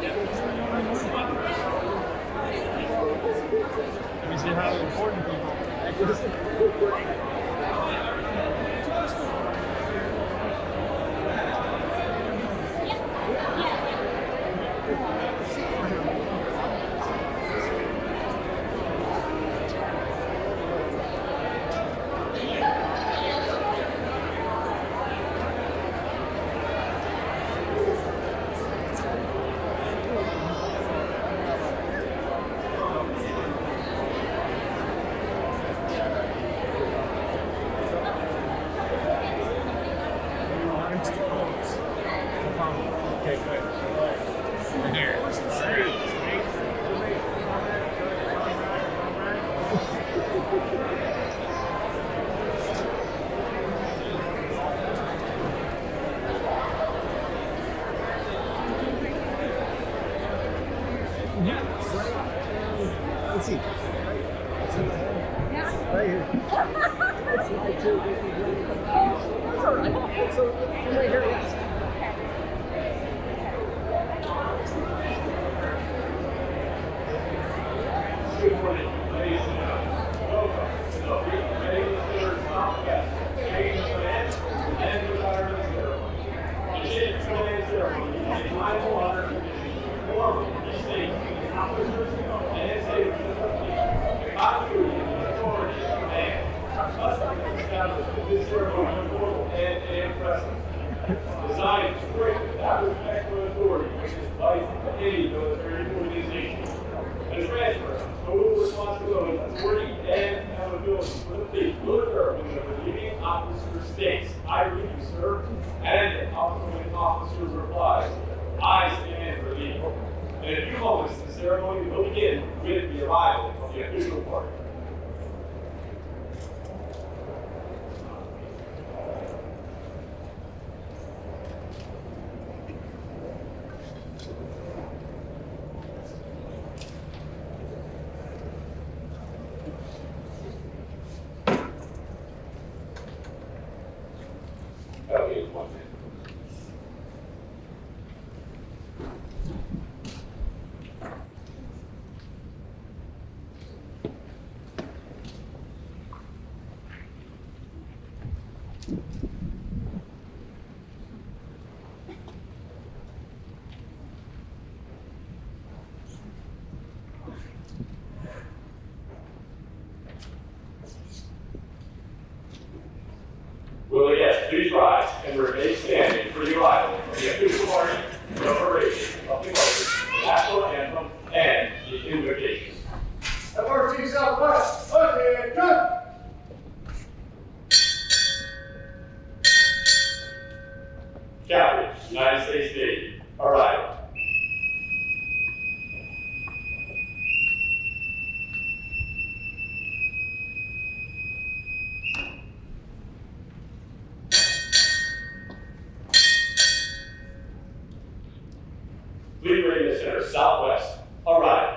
Let me see how important people. Okay, good. Here. Yeah. Let's see. Yeah. Right here. That's all right. So, right here, yes. Good morning, ladies and gentlemen. Welcome to the Readiness Southwest Training Command and Retirement Ceremony. The Training Command Ceremony is a mindful honor tradition formed in the state accomplishments and enslavement of the continuity and the authority of command. Custom is established in this ceremony formal and impressive. Designed to strengthen that respect for authority which is vital to any military organization. A transfer of total responsibility, authority, and accountability for the fleet will occur when the relieving officer states, "I relieve, sir," and the outgoing officer replies, "I stand relieved." In a few moments, the ceremony will begin with the arrival of the official party. Okay, 1 minute. Will the guests please rise and remain standing for the arrival of the official party, preparation of the motion, national anthem, and the invocation. FRC Southwest, attention! Captain, United States Navy, arrival. Fleet Readiness Center, Southwest, arrival.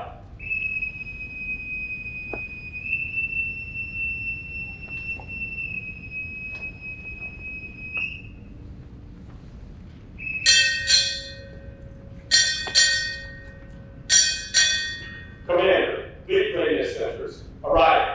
Commander, Fleet Readiness Centers, arrival.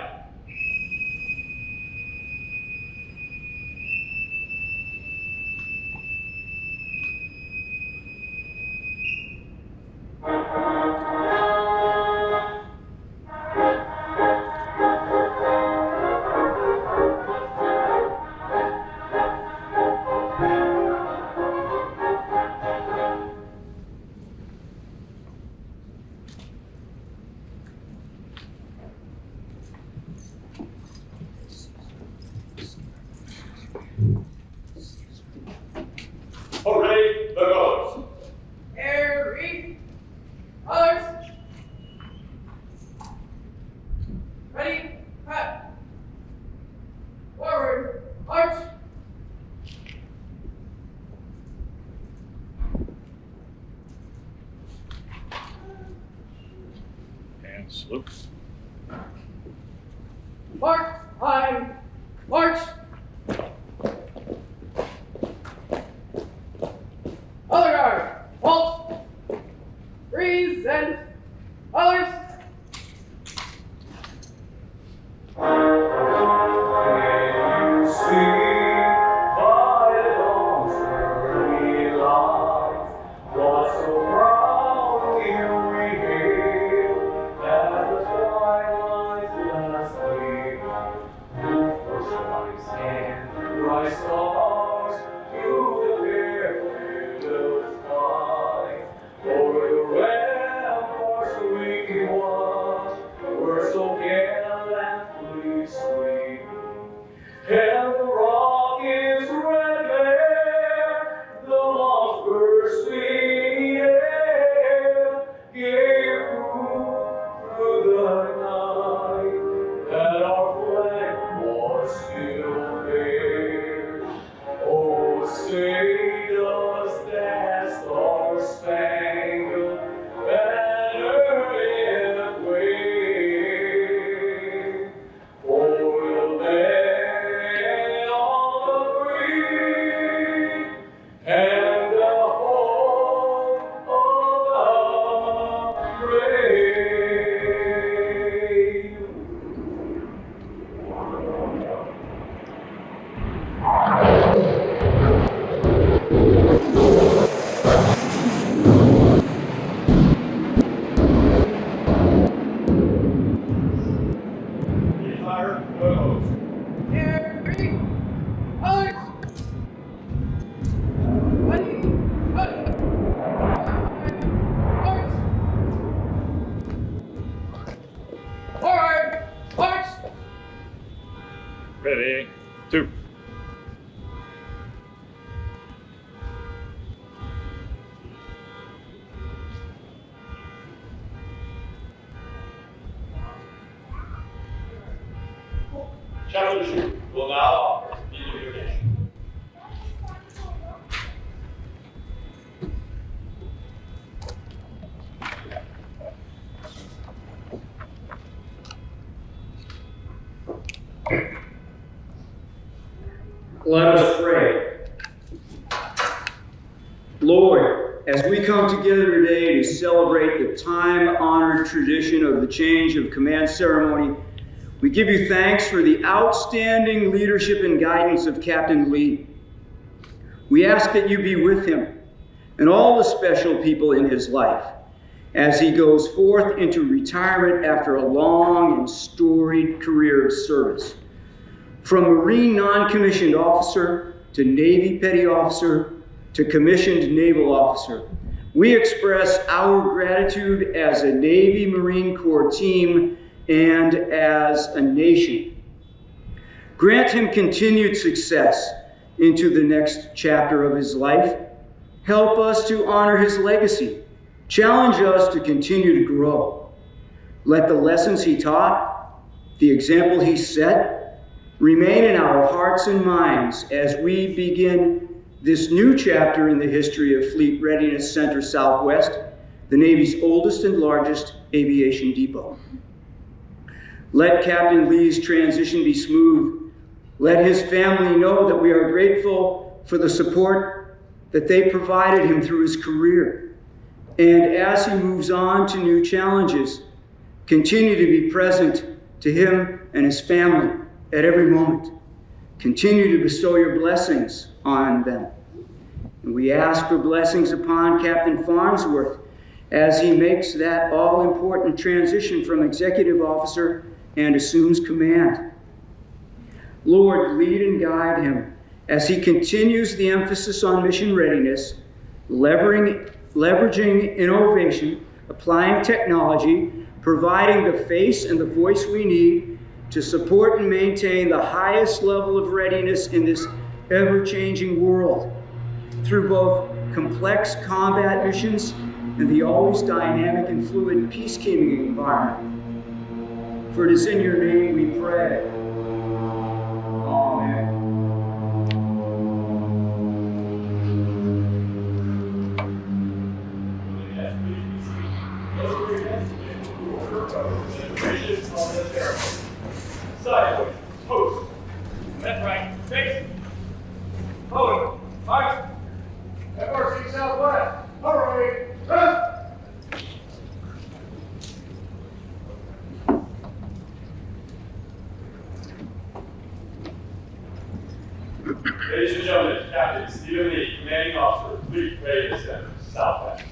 Hooray, the goals. Every colors. Ready, cut. Forward, march. And salute. March, time, march. Other guard, halt. Please send. Colors. Ready, two. Chapter 2 will now offer the invitation. Let us pray. Lord, as we come together today to celebrate the time-honored tradition of the change of command ceremony, we give you thanks for the outstanding leadership and guidance of Captain Leehe. We ask that you be with him and all the special people in his life as he goes forth into retirement after a long and storied career of service. From Marine non-commissioned officer to Navy petty officer to commissioned naval officer, we express our gratitude as a Navy Marine Corps team and as a nation. Grant him continued success into the next chapter of his life. Help us to honor his legacy. Challenge us to continue to grow. Let the lessons he taught, the example he set, remain in our hearts and minds as we begin this new chapter in the history of Fleet Readiness Center Southwest, the Navy's oldest and largest aviation depot. Let Captain Lee's transition be smooth. Let his family know that we are grateful for the support that they provided him through his career. And as he moves on to new challenges, continue to be present to him and his family at every moment. Continue to bestow your blessings on them. And we ask for blessings upon Captain Farnsworth as he makes that all-important transition from executive officer and assumes command. Lord, lead and guide him as he continues the emphasis on mission readiness, leveraging innovation, applying technology, providing the face and the voice we need to support and maintain the highest level of readiness in this ever-changing world through both complex combat missions and the always dynamic and fluid peacekeeping environment. For it is in your name we pray. Amen. Sideways, post. Left, right, face. Forward, march. FRC Southwest, hurry, left. Captain Stephen Leehe, Commanding Officer, Fleet Readiness Center, South Bend.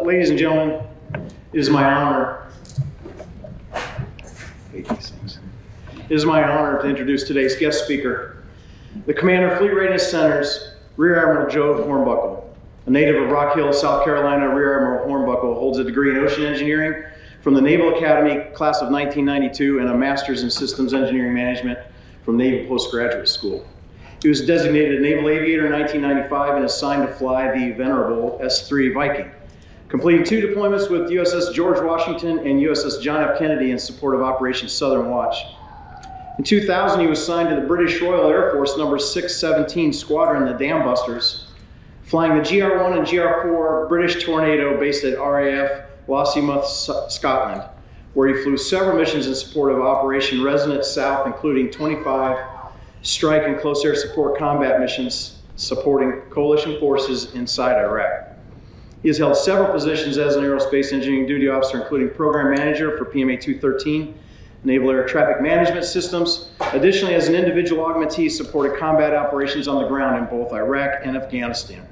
Ladies and gentlemen, it is my honor. I hate these things. It is my honor to introduce today's guest speaker, the Commander of Fleet Readiness Center's Rear Admiral Joe Hornbuckle. A native of Rock Hill, South Carolina, Rear Admiral Hornbuckle holds a degree in ocean engineering from the Naval Academy class of 1992 and a master's in systems engineering management from Naval Postgraduate School. He was designated a naval aviator in 1995 and assigned to fly the venerable S-3 Viking, completing 2 deployments with USS George Washington and USS John F. Kennedy in support of Operation Southern Watch. In 2000, he was assigned to the British Royal Air Force No. 617 Squadron, the Dam Busters, flying the GR-1 and GR-4 British Tornado based at RAF Lossiemouth, Scotland, where he flew several missions in support of Operation Resonant South, including 25 strike and close air support combat missions supporting coalition forces inside Iraq. He has held several positions as an aerospace engineering duty officer, including program manager for PMA 213, Naval Air Traffic Management Systems. Additionally, as an individual augmentee, he supported combat operations on the ground in both Iraq and Afghanistan.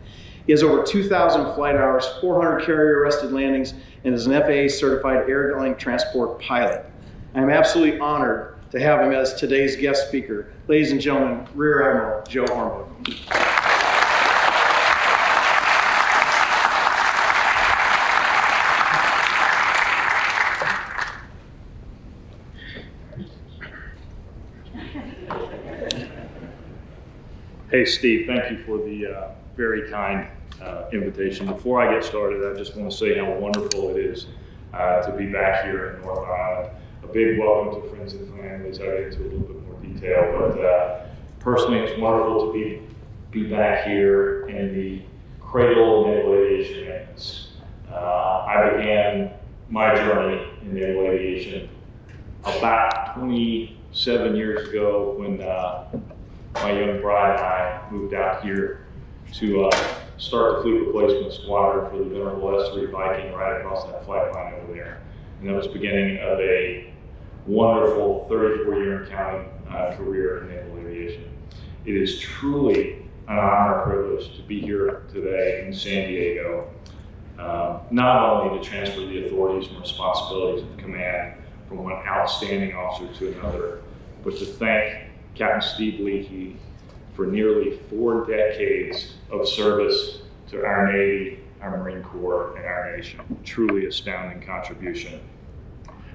He has over 2,000 flight hours, 400 carrier-arrested landings, and is an FAA-certified airline transport pilot. I am absolutely honored to have him as today's guest speaker. Ladies and gentlemen, Rear Admiral Joe Hornbuckle. Hey, Steve, thank you for the very kind invitation. Before I get started, I just want to say how wonderful it is to be back here in North Island. A big welcome to friends and families. I'll get into a little bit more detail, but personally, it's wonderful to be back here in the cradle of naval aviation maintenance. I began my journey in naval aviation about 27 years ago when my young bride and I moved out here to start the fleet replacement squadron for the venerable S-3 Viking right across that flight line over there. And that was the beginning of a wonderful 34-year and counting career in naval aviation. It is truly an honor and privilege to be here today in San Diego, not only to transfer the authorities and responsibilities of command from one outstanding officer to another, but to thank Captain Steve Leehe for nearly 4 decades of service to our Navy, our Marine Corps, and our nation. Truly astounding contribution.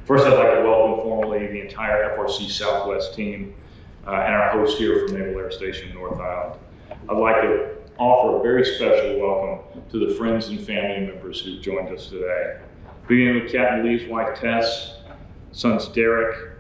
First, I'd like to welcome formally the entire FRC Southwest team and our host here from Naval Air Station North Island. I'd like to offer a very special welcome to the friends and family members who've joined us today. Beginning with Captain Lee's wife, Tess, sons Derek,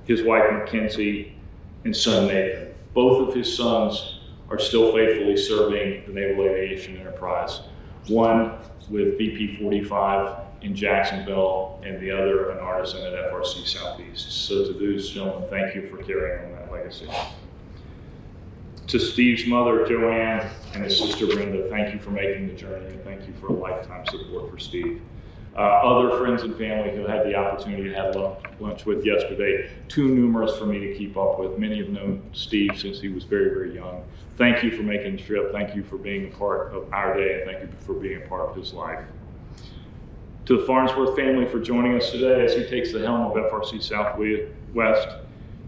his wife, Mackenzie, and son Nathan. Both of his sons are still faithfully serving the Naval Aviation Enterprise. One with VP 45 in Jacksonville, and the other an artisan at FRC Southeast. So to those gentlemen, thank you for carrying on that legacy. To Steve's mother, Joanne, and his sister, Brenda, thank you for making the journey, and thank you for a lifetime support for Steve. Other friends and family who had the opportunity to have lunch with yesterday, too numerous for me to keep up with. Many have known Steve since he was very, very young. Thank you for making the trip. Thank you for being a part of our day, and thank you for being a part of his life. To the Farnsworth family for joining us today as he takes the helm of FRC Southwest,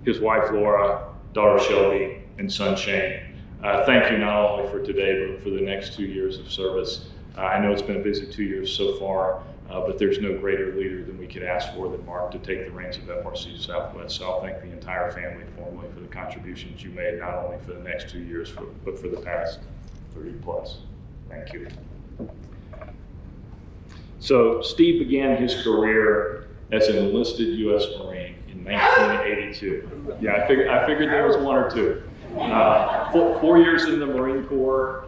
his wife Laura, daughter Shelby, and son Shane. Thank you not only for today, but for the next 2 years of service. I know it's been a busy 2 years so far, but there's no greater leader than we could ask for than Mark to take the reins of FRC Southwest. So I'll thank the entire family formally for the contributions you made, not only for the next 2 years, but for the past 30 plus. Thank you. So Steve began his career as an enlisted U.S. Marine in 1982. Yeah, I figured there was 1 or 2. 4 years in the Marine Corps,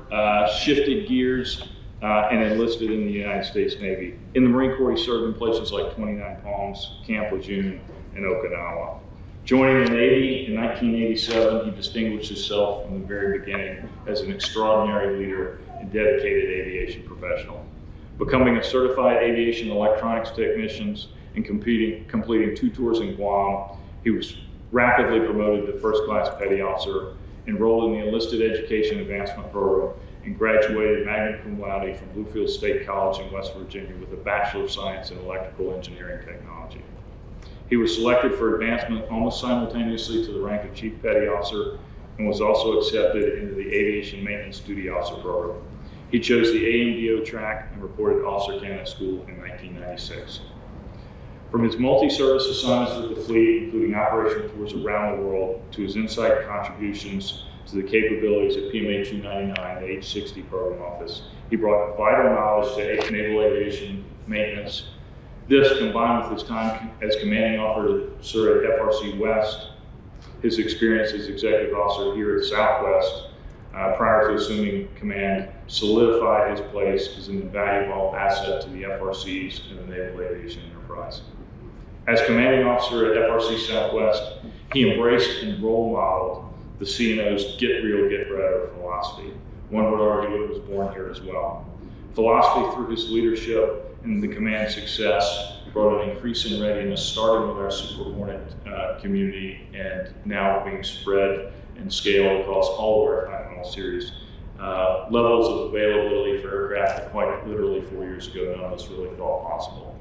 shifted gears, and enlisted in the United States Navy. In the Marine Corps, he served in places like 29 Palms, Camp Lejeune, and Okinawa. Joining the Navy in 1987, he distinguished himself from the very beginning as an extraordinary leader and dedicated aviation professional. becoming a certified aviation electronics technician and completing 2 tours in Guam. He was rapidly promoted to first class petty officer, enrolled in the Enlisted Education Advancement Program, and graduated magna cum laude from Bluefield State College in West Virginia with a Bachelor of Science in Electrical Engineering Technology. He was selected for advancement almost simultaneously to the rank of Chief Petty Officer and was also accepted into the Aviation Maintenance Duty Officer Program. He chose the AMDO track and reported to Officer Candidate School in 1996. From his multi-service assignments with the fleet, including operational tours around the world, to his insight contributions to the capabilities of PMA 299, the H-60 program office, he brought vital knowledge to naval aviation maintenance. This, combined with his time as commanding officer at FRC West, his experience as executive officer here at Southwest, prior to assuming command, solidified his place as an invaluable asset to the FRCs and the naval aviation enterprise. As commanding officer at FRC Southwest, he embraced and role modeled the CNO's get real, get better philosophy. One would argue it was born here as well. Philosophy, through his leadership and the command success, brought an increase in readiness, starting with our Super Hornet community and now being spread and scaled across all of our Type Model series. Levels of availability for aircraft that quite literally 4 years ago none of us really thought possible.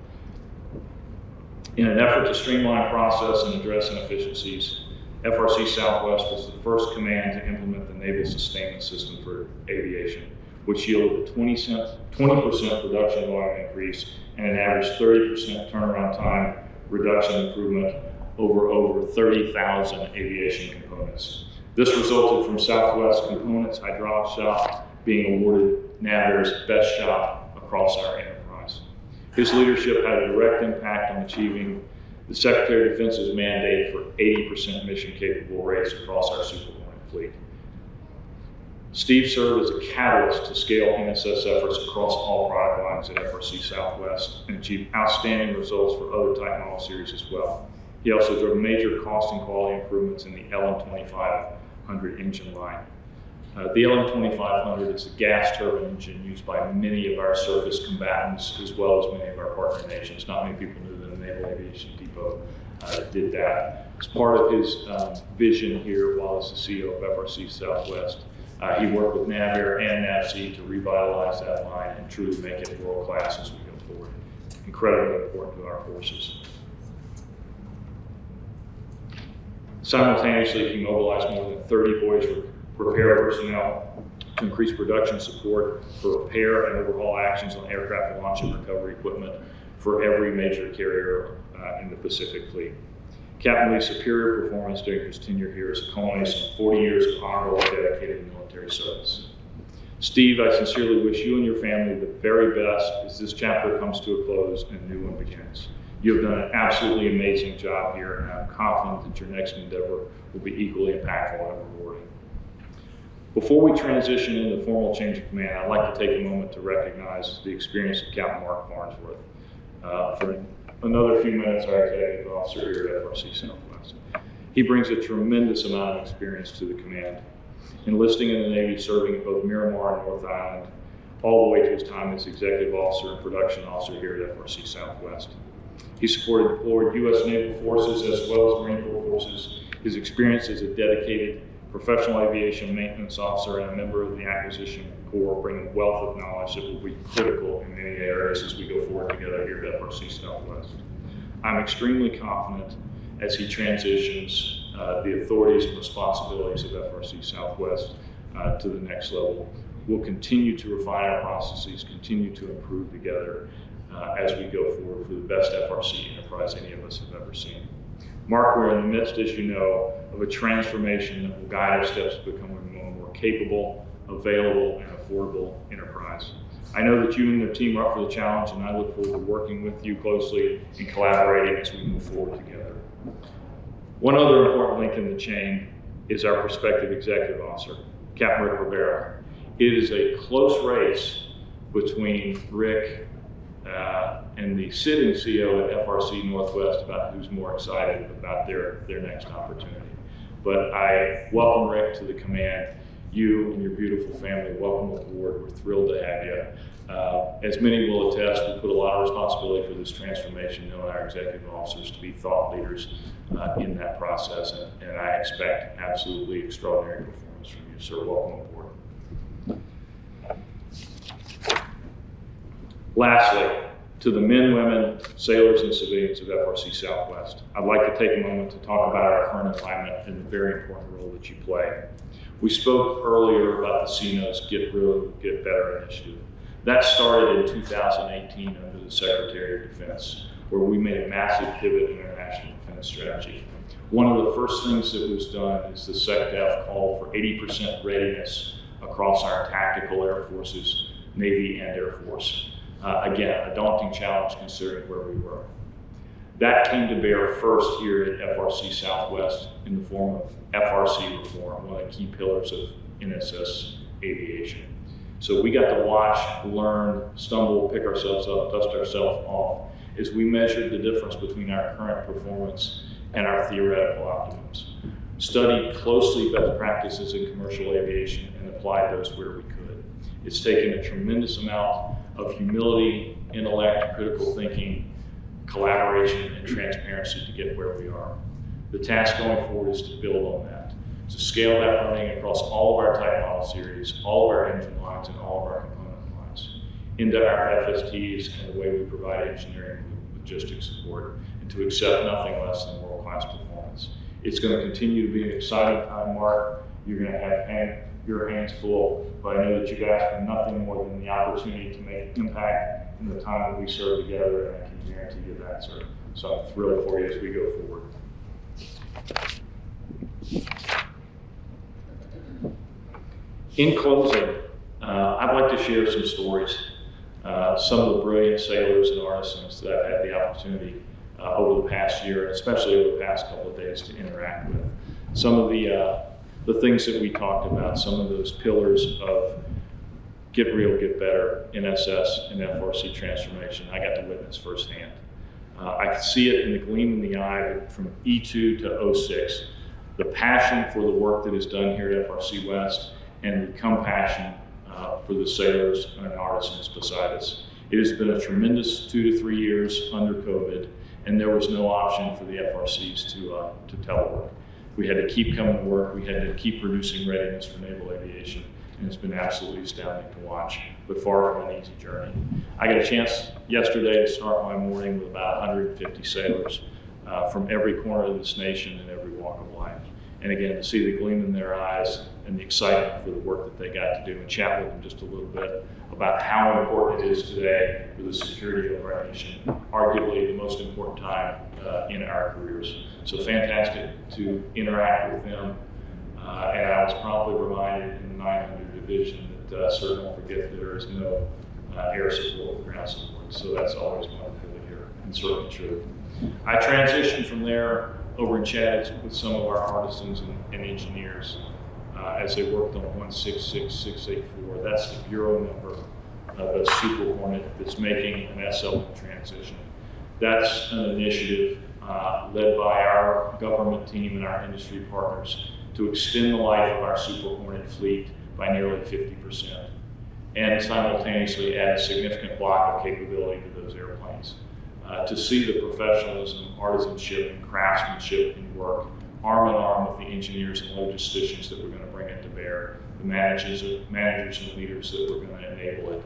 In an effort to streamline process and address inefficiencies, FRC Southwest was the first command to implement the Naval Sustainment System for Aviation, which yielded a 20% production volume increase and an average 30% turnaround time reduction improvement over 30,000 aviation components. This resulted from Southwest Components Hydraulic Shop being awarded NAVAIR's Best Shop across our enterprise. His leadership had a direct impact on achieving the Secretary of Defense's mandate for 80% mission capable rates across our Super Hornet fleet. Steve served as a catalyst to scale NSS efforts across all product lines at FRC Southwest and achieved outstanding results for other Type Model series as well. He also drove major cost and quality improvements in the LM2500 engine line. The LM2500 is a gas turbine engine used by many of our surface combatants as well as many of our partner nations. Not many people knew that a Naval Aviation Depot did that. As part of his vision here while as the CEO of FRC Southwest, he worked with NAVAIR and NAVSEA to revitalize that line and truly make it world class as we go forward. Incredibly important to our forces. Simultaneously, he mobilized more than 30 voyage repair personnel to increase production support for repair and overhaul actions on aircraft launch and recovery equipment for every major carrier in the Pacific Fleet. Captain Lee's superior performance during his tenure here is a culmination of 40 years of honorable and dedicated military service. Steve, I sincerely wish you and your family the very best as this chapter comes to a close and a new one begins. You have done an absolutely amazing job here, and I'm confident that your next endeavor will be equally impactful and rewarding. Before we transition into formal change of command, I'd like to take a moment to recognize the experience of Captain Mark Farnsworth. For another few minutes, our executive officer here at FRC Southwest. He brings a tremendous amount of experience to the command, enlisting in the Navy, serving at both Miramar and North Island, all the way to his time as executive officer and production officer here at FRC Southwest. He supported deployed U.S. Naval forces as well as Marine Corps forces. His experience as a dedicated professional aviation maintenance officer and a member of the Acquisition Corps bring a wealth of knowledge that will be critical in many areas as we go forward together here at FRC Southwest. I'm extremely confident as he transitions the authorities and responsibilities of FRC Southwest to the next level. We'll continue to refine our processes, continue to improve together as we go forward for the best FRC enterprise any of us have ever seen. Mark, we're in the midst, as you know, of a transformation that will guide our steps to becoming a more capable, available, and affordable enterprise. I know that you and the team are up for the challenge, and I look forward to working with you closely and collaborating as we move forward together. One other important link in the chain is our prospective executive officer, Captain Rick Rivera. It is a close race between Rick and the sitting CEO at FRC Northwest about who's more excited about their next opportunity. But I welcome Rick to the command. you and your beautiful family, welcome aboard. We're thrilled to have you. As many will attest, we put a lot of responsibility for this transformation on our executive officers to be thought leaders in that process, and I expect absolutely extraordinary performance from you, sir. Welcome aboard. Lastly, to the men, women, sailors, and civilians of FRC Southwest, I'd like to take a moment to talk about our current alignment and the very important role that you play. We spoke earlier about the CNO's Get Real, Get Better initiative. That started in 2018 under the Secretary of Defense, where we made a massive pivot in our national defense strategy. One of the first things that was done is the SecDef called for 80% readiness across our tactical air forces, Navy, and Air Force. Again, a daunting challenge considering where we were. That came to bear first here at FRC Southwest in the form of FRC reform, one of the key pillars of NSS aviation. So we got to watch, learn, stumble, pick ourselves up, dust ourselves off as we measured the difference between our current performance and our theoretical optimums. Studied closely best practices in commercial aviation and applied those where we could. It's taken a tremendous amount of humility, intellect, critical thinking, collaboration, and transparency to get where we are. The task going forward is to build on that, to scale that learning across all of our type model series, all of our engine lines, and all of our component lines, into our FSTs and the way we provide engineering and logistics support, and to accept nothing less than world-class performance. It's going to continue to be an exciting time, Mark. You're going to have your hands full, but I know that you asked for nothing more than the opportunity to make impact in the time that we serve together, and I can guarantee you that, sir. So I'm thrilled for you as we go forward. In closing, I'd like to share some stories. Some of the brilliant sailors and artisans that I've had the opportunity over the past year, and especially over the past couple of days, to interact with. Some of the things that we talked about, some of those pillars of Get Real, Get Better, NSS, and FRC transformation, I got to witness firsthand. I could see it in the gleam in the eye from E2 to 06, the passion for the work that is done here at FRC West, and the compassion for the sailors and artisans beside us. It has been a tremendous 2 to 3 years under COVID, and there was no option for the FRCs to telework. We had to keep coming to work. We had to keep producing readiness for naval aviation, and it's been absolutely astounding to watch, but far from an easy journey. I got a chance yesterday to start my morning with about 150 sailors from every corner of this nation and every walk of life. And again, to see the gleam in their eyes and the excitement for the work that they got to do, and chat with them just a little bit about how important it is today for the security of our nation, arguably the most important time in our careers. So fantastic to interact with them. And I was promptly reminded in the 900 Division that sir, don't forget that there is no air support or ground support. So that's always wonderful to hear, and certainly true. I transitioned from there over in chatted with some of our artisans and engineers as they worked on 166684. That's the bureau number of a Super Hornet that's making an SLM transition. That's an initiative led by our government team and our industry partners to extend the life of our Super Hornet fleet by nearly 50%, and simultaneously add a significant block of capability to those airplanes. To see the professionalism, artisanship, and craftsmanship in work, arm in arm with the engineers and logisticians that we're going to bring it to bear, the managers and leaders that we're going to enable it.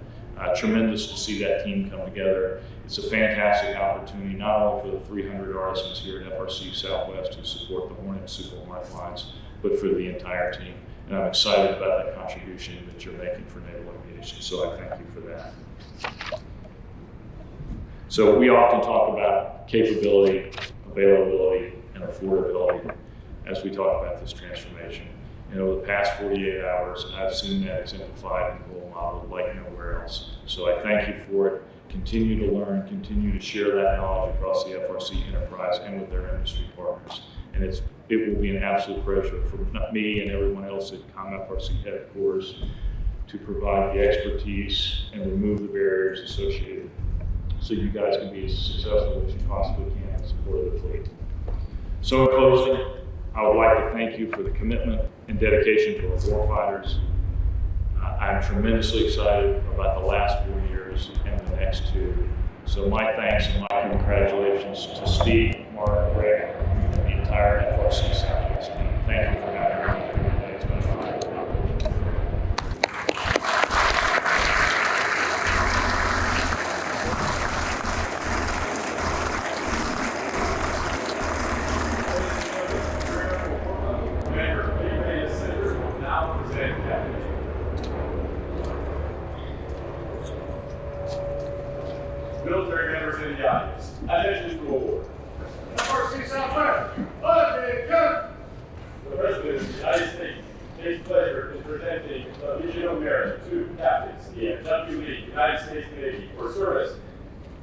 Tremendous to see that team come together. It's a fantastic opportunity, not only for the 300 artisans here at FRC Southwest who support the Hornet and Super Hornet lines, but for the entire team. And I'm excited about that contribution that you're making for naval aviation, so I thank you for that. So we often talk about capability, availability, and affordability as we talk about this transformation. And over the past 48 hours, I've seen that exemplified in the role model like nowhere else. So I thank you for it. Continue to learn, continue to share that knowledge across the FRC enterprise and with their industry partners. And it will be an absolute pleasure for me and everyone else at FRC headquarters to provide the expertise and remove the barriers associated so you guys can be as successful as you possibly can in support of the fleet. So in closing, I would like to thank you for the commitment and dedication to our warfighters. I'm tremendously excited about the last 4 years and the next 2. So my thanks and my congratulations to Steve, Mark, Greg, and the entire FRC Southwest team. Thank you for having me here today. It's been an honor. Commander Leehe Center will now present CAPT. Military members in the audience, attention to award. FRC Southwest. Loaded, gun. The President of the United States takes pleasure in presenting the Legion of Merit to captains in W. Lee, United States Navy, for service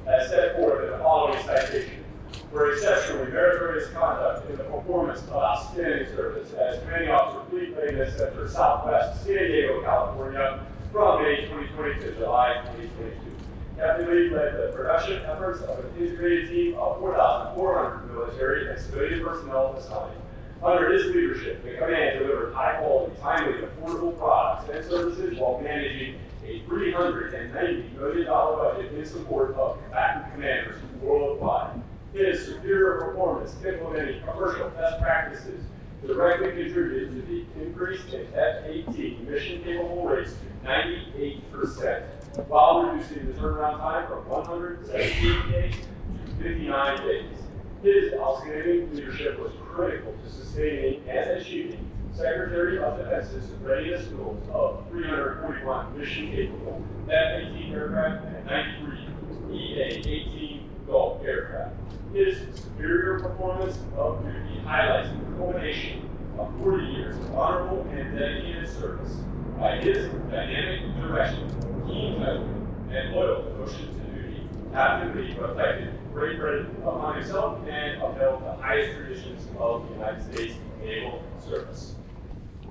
as set forth in the following citation. For exceptionally meritorious conduct in the performance of outstanding service as Commanding Officer Fleet Readiness Center Southwest, San Diego, California, from May 2020 to July 2022. Captain Lee led the production efforts of an integrated team of 4,400 military and civilian personnel assigned. Under his leadership, the command delivered high-quality, timely, and affordable products and services while managing a $390 million budget in support of combatant commanders worldwide. His superior performance implementing commercial best practices directly contributed to the increase in F-18 mission-capable rates to 98%, while reducing the turnaround time from 117 days to 59 days. His outstanding leadership was critical to sustaining and achieving Secretary of Defense's readiness goals of 341 mission-capable F-18 aircraft and 93 EA-18 Gulf aircraft. His superior performance of duty highlights the culmination of 40 years of honorable and dedicated service. By his dynamic direction, keen judgment, and loyal devotion to duty, Captain Lee reflected great credit upon himself and upheld the highest traditions of the United States naval service.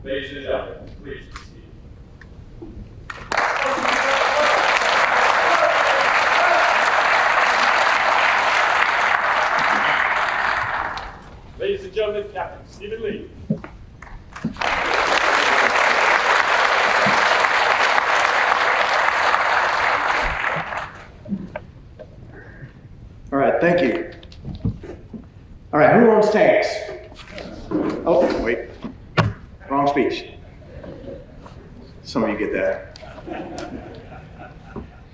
Ladies and gentlemen, please be seated. Ladies and gentlemen, Captain Stephen Lee. All right, thank you. All right, who owns tanks? Oh, wait, wrong speech. Some of you get that.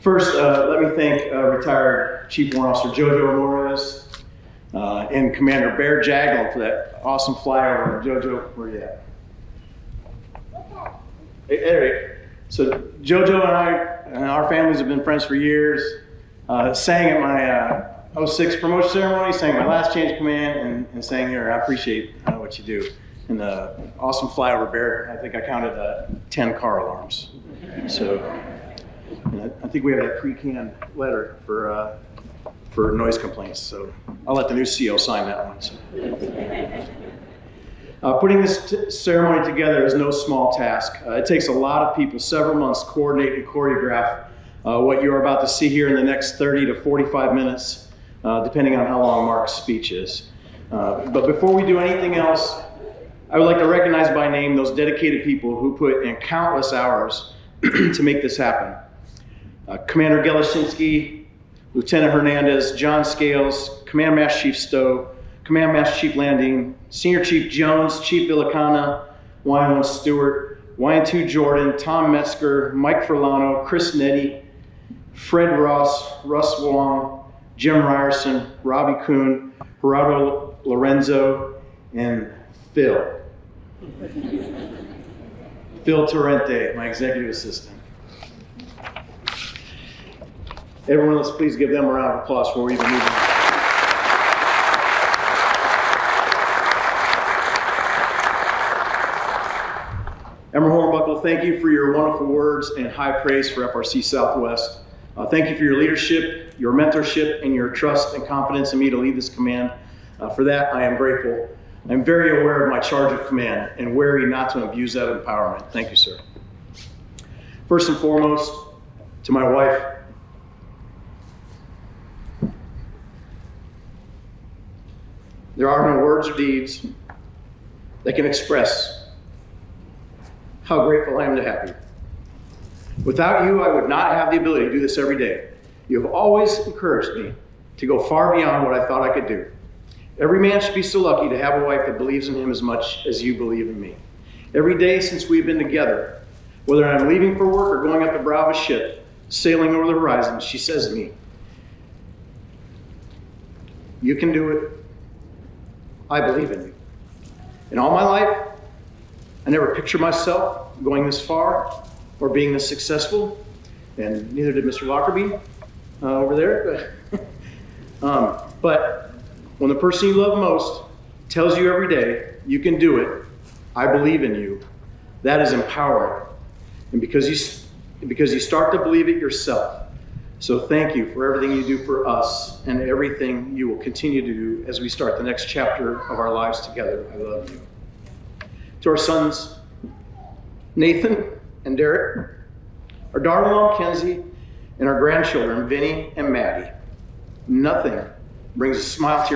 First, let me thank retired Chief Warrant Officer Jojo Ramirez and Commander Bear Jaglin for that awesome flyover. Jojo, where you at? Hey, Eric. So Jojo and I and our families have been friends for years. Sang at my 06 promotion ceremony, sang my last change of command, and sang here. I appreciate what you do. And awesome flyover, Bear. I think I counted 10 car alarms. So I think we have that pre-canned letter for noise complaints. So I'll let the new CO sign that one. So. Putting this ceremony together is no small task. It takes a lot of people, several months, to coordinate and choreograph what you're about to see here in the next 30 to 45 minutes, depending on how long Mark's speech is. But before we do anything else, I would like to recognize by name those dedicated people who put in countless hours to make this happen. Commander Gelashinsky, Lieutenant Hernandez, John Scales, Command Master Chief Stowe, Command Master Chief Landine, Senior Chief Jones, Chief Villicana, YN1 Stewart, YN2 Jordan, Tom Metzger, Mike Furlano, Chris Nettie, Fred Ross, Russ Wong, Jim Ryerson, Robbie Kuhn, Gerardo Lorenzo, and Phil. Phil Torrente, my executive assistant. Everyone, let's please give them a round of applause before we even move on. Emma Hornbuckle, thank you for your wonderful words and high praise for FRC Southwest. Thank you for your leadership, your mentorship, and your trust and confidence in me to lead this command. For that, I am grateful. I'm very aware of my charge of command and wary not to abuse that empowerment. Thank you, sir. First and foremost, to my wife, there are no words or deeds that can express how grateful I am to have you. Without you, I would not have the ability to do this every day. You have always encouraged me to go far beyond what I thought I could do. Every man should be so lucky to have a wife that believes in him as much as you believe in me. Every day since we've been together, whether I'm leaving for work or going up the brow of a ship, sailing over the horizon, she says to me, "You can do it. I believe in you." In all my life, I never pictured myself going this far or being this successful, and neither did Mr. Lockerbie over there. But when the person you love most tells you every day, "You can do it, I believe in you," that is empowering. And because you start to believe it yourself. So thank you for everything you do for us and everything you will continue to do as we start the next chapter of our lives together. I love you. To our sons, Nathan and Derek, our daughter-in-law, Kenzie, and our grandchildren, Vinny and Maddie, nothing brings a smile to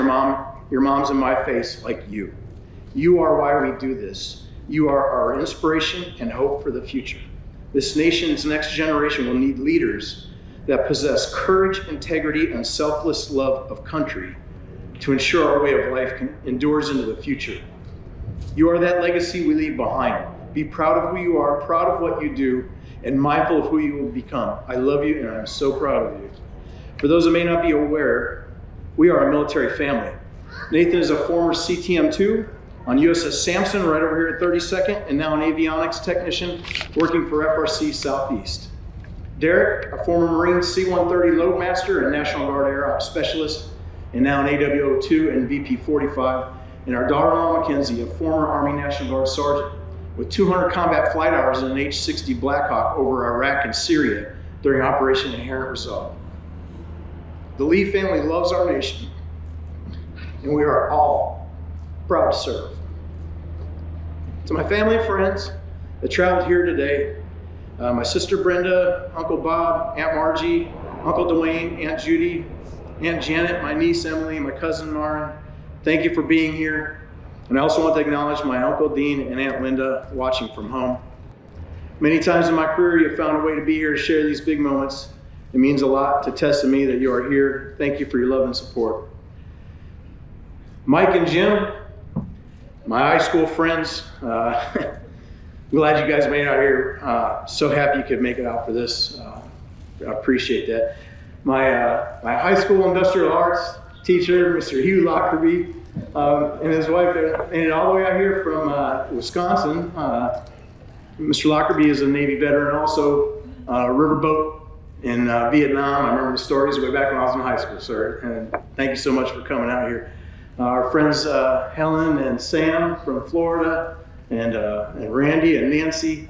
your moms and my face like you. You are why we do this. You are our inspiration and hope for the future. This nation's next generation will need leaders that possess courage, integrity, and selfless love of country to ensure our way of life endures into the future. You are that legacy we leave behind. Be proud of who you are, proud of what you do, and mindful of who you will become. I love you, and I'm so proud of you. For those that may not be aware, we are a military family. Nathan is a former CTM2 on USS Sampson, right over here at 32nd, and now an avionics technician working for FRC Southeast. Derek, a former Marine C-130 Loadmaster and National Guard Air Ops Specialist, and now an AWO2 and VP-45. And our daughter-in-law, Mackenzie, a former Army National Guard Sergeant with 200 combat flight hours in an H-60 Blackhawk over Iraq and Syria during Operation Inherent Resolve. The Leehe family loves our nation, and we are all proud to serve. To my family and friends that traveled here today, my sister Brenda, Uncle Bob, Aunt Margie, Uncle Dwayne, Aunt Judy, Aunt Janet, my niece Emily, my cousin Maren, thank you for being here. And I also want to acknowledge my Uncle Dean and Aunt Linda watching from home. Many times in my career, you've found a way to be here to share these big moments. It means a lot to Tess and me that you are here. Thank you for your love and support. Mike and Jim, my high school friends, glad you guys made it out here. So happy you could make it out for this. I appreciate that. My high school industrial arts teacher, Mr. Hugh Lockerbie, and his wife, made it all the way out here from Wisconsin. Mr. Lockerbie is a Navy veteran, also riverboat in Vietnam. I remember the stories way back when I was in high school, sir. And thank you so much for coming out here. Our friends Helen and Sam from Florida, and Randy and Nancy.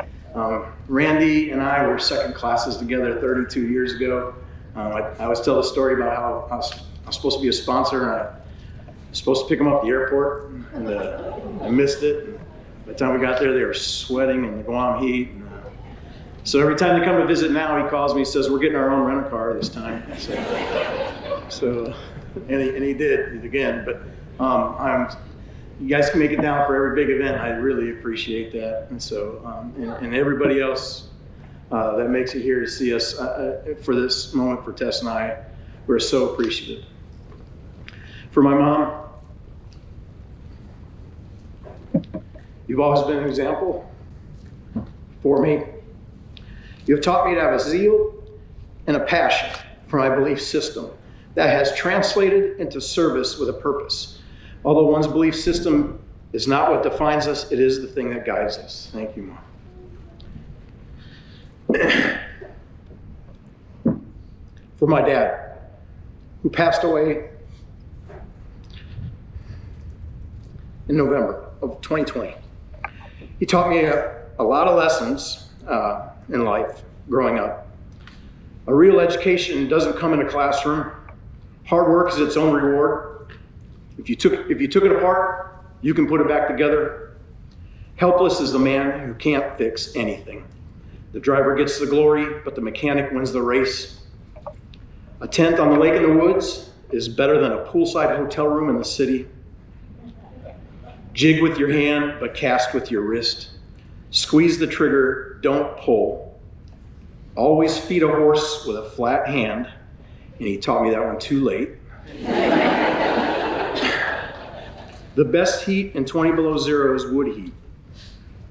Randy and I were second classes together 32 years ago. I always tell the story about how I was supposed to be a sponsor, and I was supposed to pick them up at the airport, and I missed it. By the time we got there, they were sweating in the Guam heat. So every time they come to visit now, he calls me, he says, "We're getting our own rental car this time." And he did again. But you guys can make it down for every big event. I really appreciate that. And so, and everybody else that makes it here to see us for this moment for Tess and I, we're so appreciative. For my mom, you've always been an example for me. You have taught me to have a zeal and a passion for my belief system that has translated into service with a purpose. Although one's belief system is not what defines us, it is the thing that guides us. Thank you, Mom. For my dad, who passed away in November of 2020. He taught me a lot of lessons in life growing up. A real education doesn't come in a classroom. Hard work is its own reward. If you took it apart, you can put it back together. Helpless is the man who can't fix anything. The driver gets the glory, but the mechanic wins the race. A tent on the lake in the woods is better than a poolside hotel room in the city. Jig with your hand, but cast with your wrist. Squeeze the trigger, don't pull. Always feed a horse with a flat hand. And he taught me that one too late. The best heat in 20 below zero is wood heat.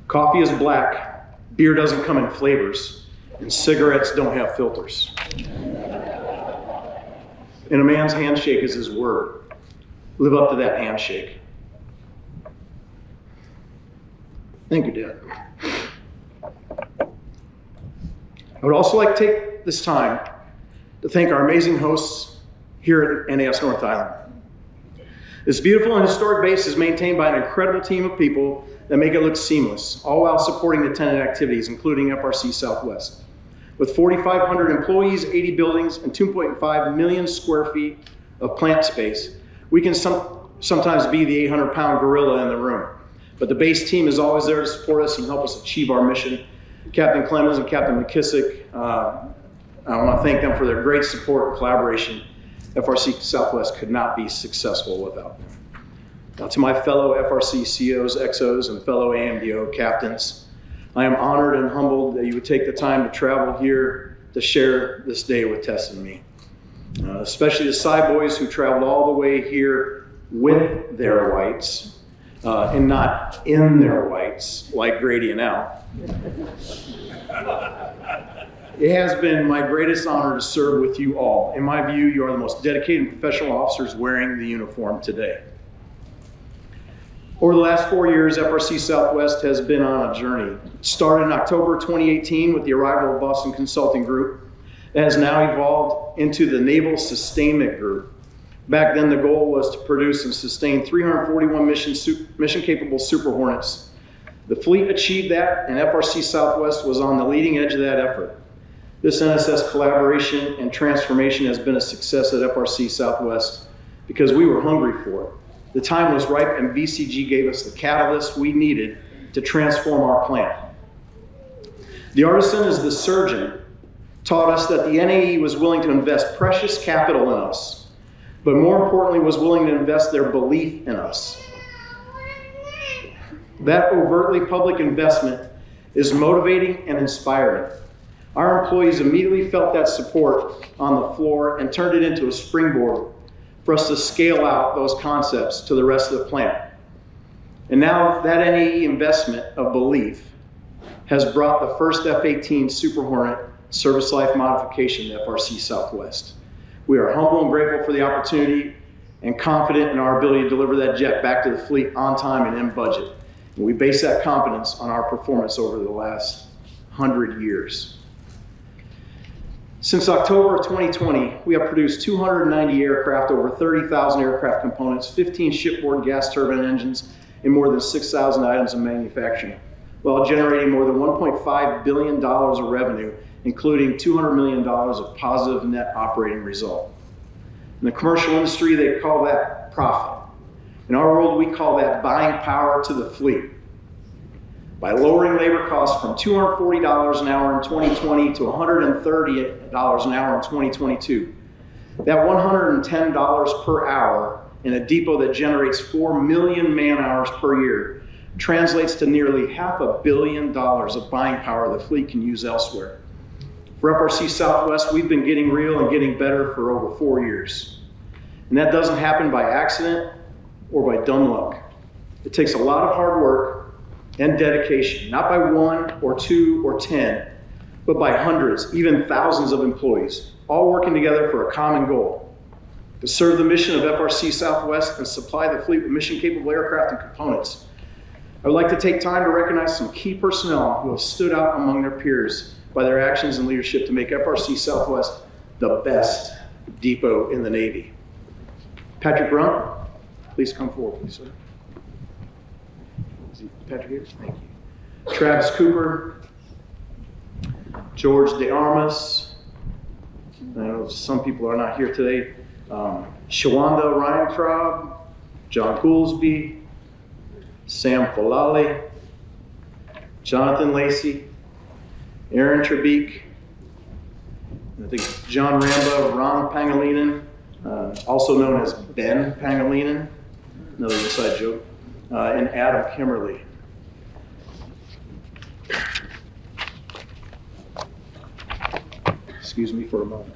Coffee is black, beer doesn't come in flavors, and cigarettes don't have filters. And a man's handshake is his word. Live up to that handshake. Thank you, Dad. I would also like to take this time to thank our amazing hosts here at NAS North Island. This beautiful and historic base is maintained by an incredible team of people that make it look seamless, all while supporting the tenant activities, including FRC Southwest. With 4,500 employees, 80 buildings, and 2.5 million square feet of plant space, we can sometimes be the 800-pound gorilla in the room. But the base team is always there to support us and help us achieve our mission. Captain Clemens and Captain McKissick, I want to thank them for their great support and collaboration. FRC Southwest could not be successful without them. Now, to my fellow FRC COs, XOs, and fellow AMDO captains, I am honored and humbled that you would take the time to travel here to share this day with Tess and me. Especially the Psy boys who traveled all the way here with their whites and not in their whites like Grady and Al. It has been my greatest honor to serve with you all. In my view, you are the most dedicated and professional officers wearing the uniform today. Over the last 4 years, FRC Southwest has been on a journey. It started in October 2018 with the arrival of Boston Consulting Group. That has now evolved into the Naval Sustainment Group. Back then, the goal was to produce and sustain 341 mission-capable Super Hornets. The fleet achieved that, and FRC Southwest was on the leading edge of that effort. This NSS collaboration and transformation has been a success at FRC Southwest because we were hungry for it. The time was ripe, and BCG gave us the catalyst we needed to transform our plant. The artisan as the surgeon taught us that the NAE was willing to invest precious capital in us, but more importantly was willing to invest their belief in us. That overtly public investment is motivating and inspiring. Our employees immediately felt that support on the floor and turned it into a springboard for us to scale out those concepts to the rest of the plant. And now that NAE investment of belief has brought the first F-18 Super Hornet service life modification to FRC Southwest. We are humble and grateful for the opportunity and confident in our ability to deliver that jet back to the fleet on time and in budget. And we base that confidence on our performance over the last 100 years. Since October of 2020, we have produced 290 aircraft, over 30,000 aircraft components, 15 shipboard gas turbine engines, and more than 6,000 items in manufacturing, while generating more than $1.5 billion of revenue, including $200 million of positive net operating result. In the commercial industry, they call that profit. In our world, we call that buying power to the fleet. By lowering labor costs from $240 an hour in 2020 to $130 an hour in 2022. That $110 per hour in a depot that generates 4 million man hours per year translates to nearly $500 million of buying power the fleet can use elsewhere. For FRC Southwest, we've been getting real and getting better for over 4 years. And that doesn't happen by accident or by dumb luck. It takes a lot of hard work and dedication, not by 1 or 2 or 10, but by hundreds, even thousands of employees, all working together for a common goal: to serve the mission of FRC Southwest and supply the fleet with mission-capable aircraft and components. I would like to take time to recognize some key personnel who have stood out among their peers by their actions and leadership to make FRC Southwest the best depot in the Navy. Patrick Grunt, please come forward, please, sir. Patrick here, thank you. Travis Cooper, George DeArmas, I know some people are not here today, Shawanda Ryantraub, John Goolsby, Sam Falali, Jonathan Lacey, Aaron Trebeek, I think John Ramba, Ron Pangilinan, also known as Ben Pangilinan, another inside joke. and Adam Kimmerly. Excuse me for a moment.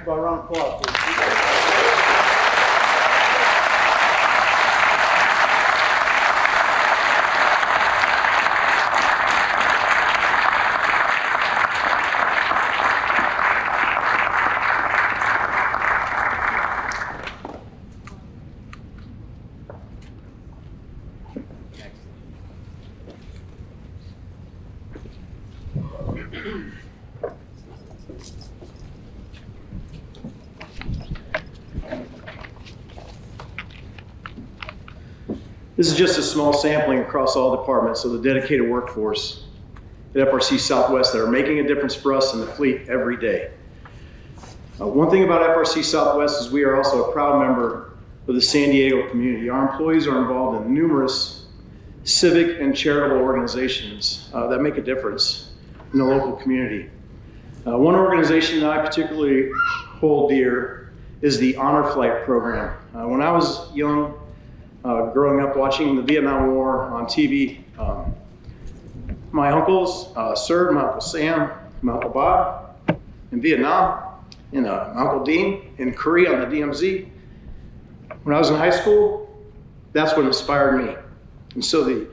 By round of applause, please. This is just a small sampling across all departments of the dedicated workforce at FRC Southwest that are making a difference for us in the fleet every day. One thing about FRC Southwest is we are also a proud member of the San Diego community. Our employees are involved in numerous civic and charitable organizations that make a difference in the local community. One organization that I particularly hold dear is the Honor Flight program. When I was young, growing up watching the Vietnam War on TV, my uncles served, my Uncle Sam, my Uncle Bob in Vietnam, and my Uncle Dean in Korea on the DMZ. When I was in high school, that's what inspired me. And so the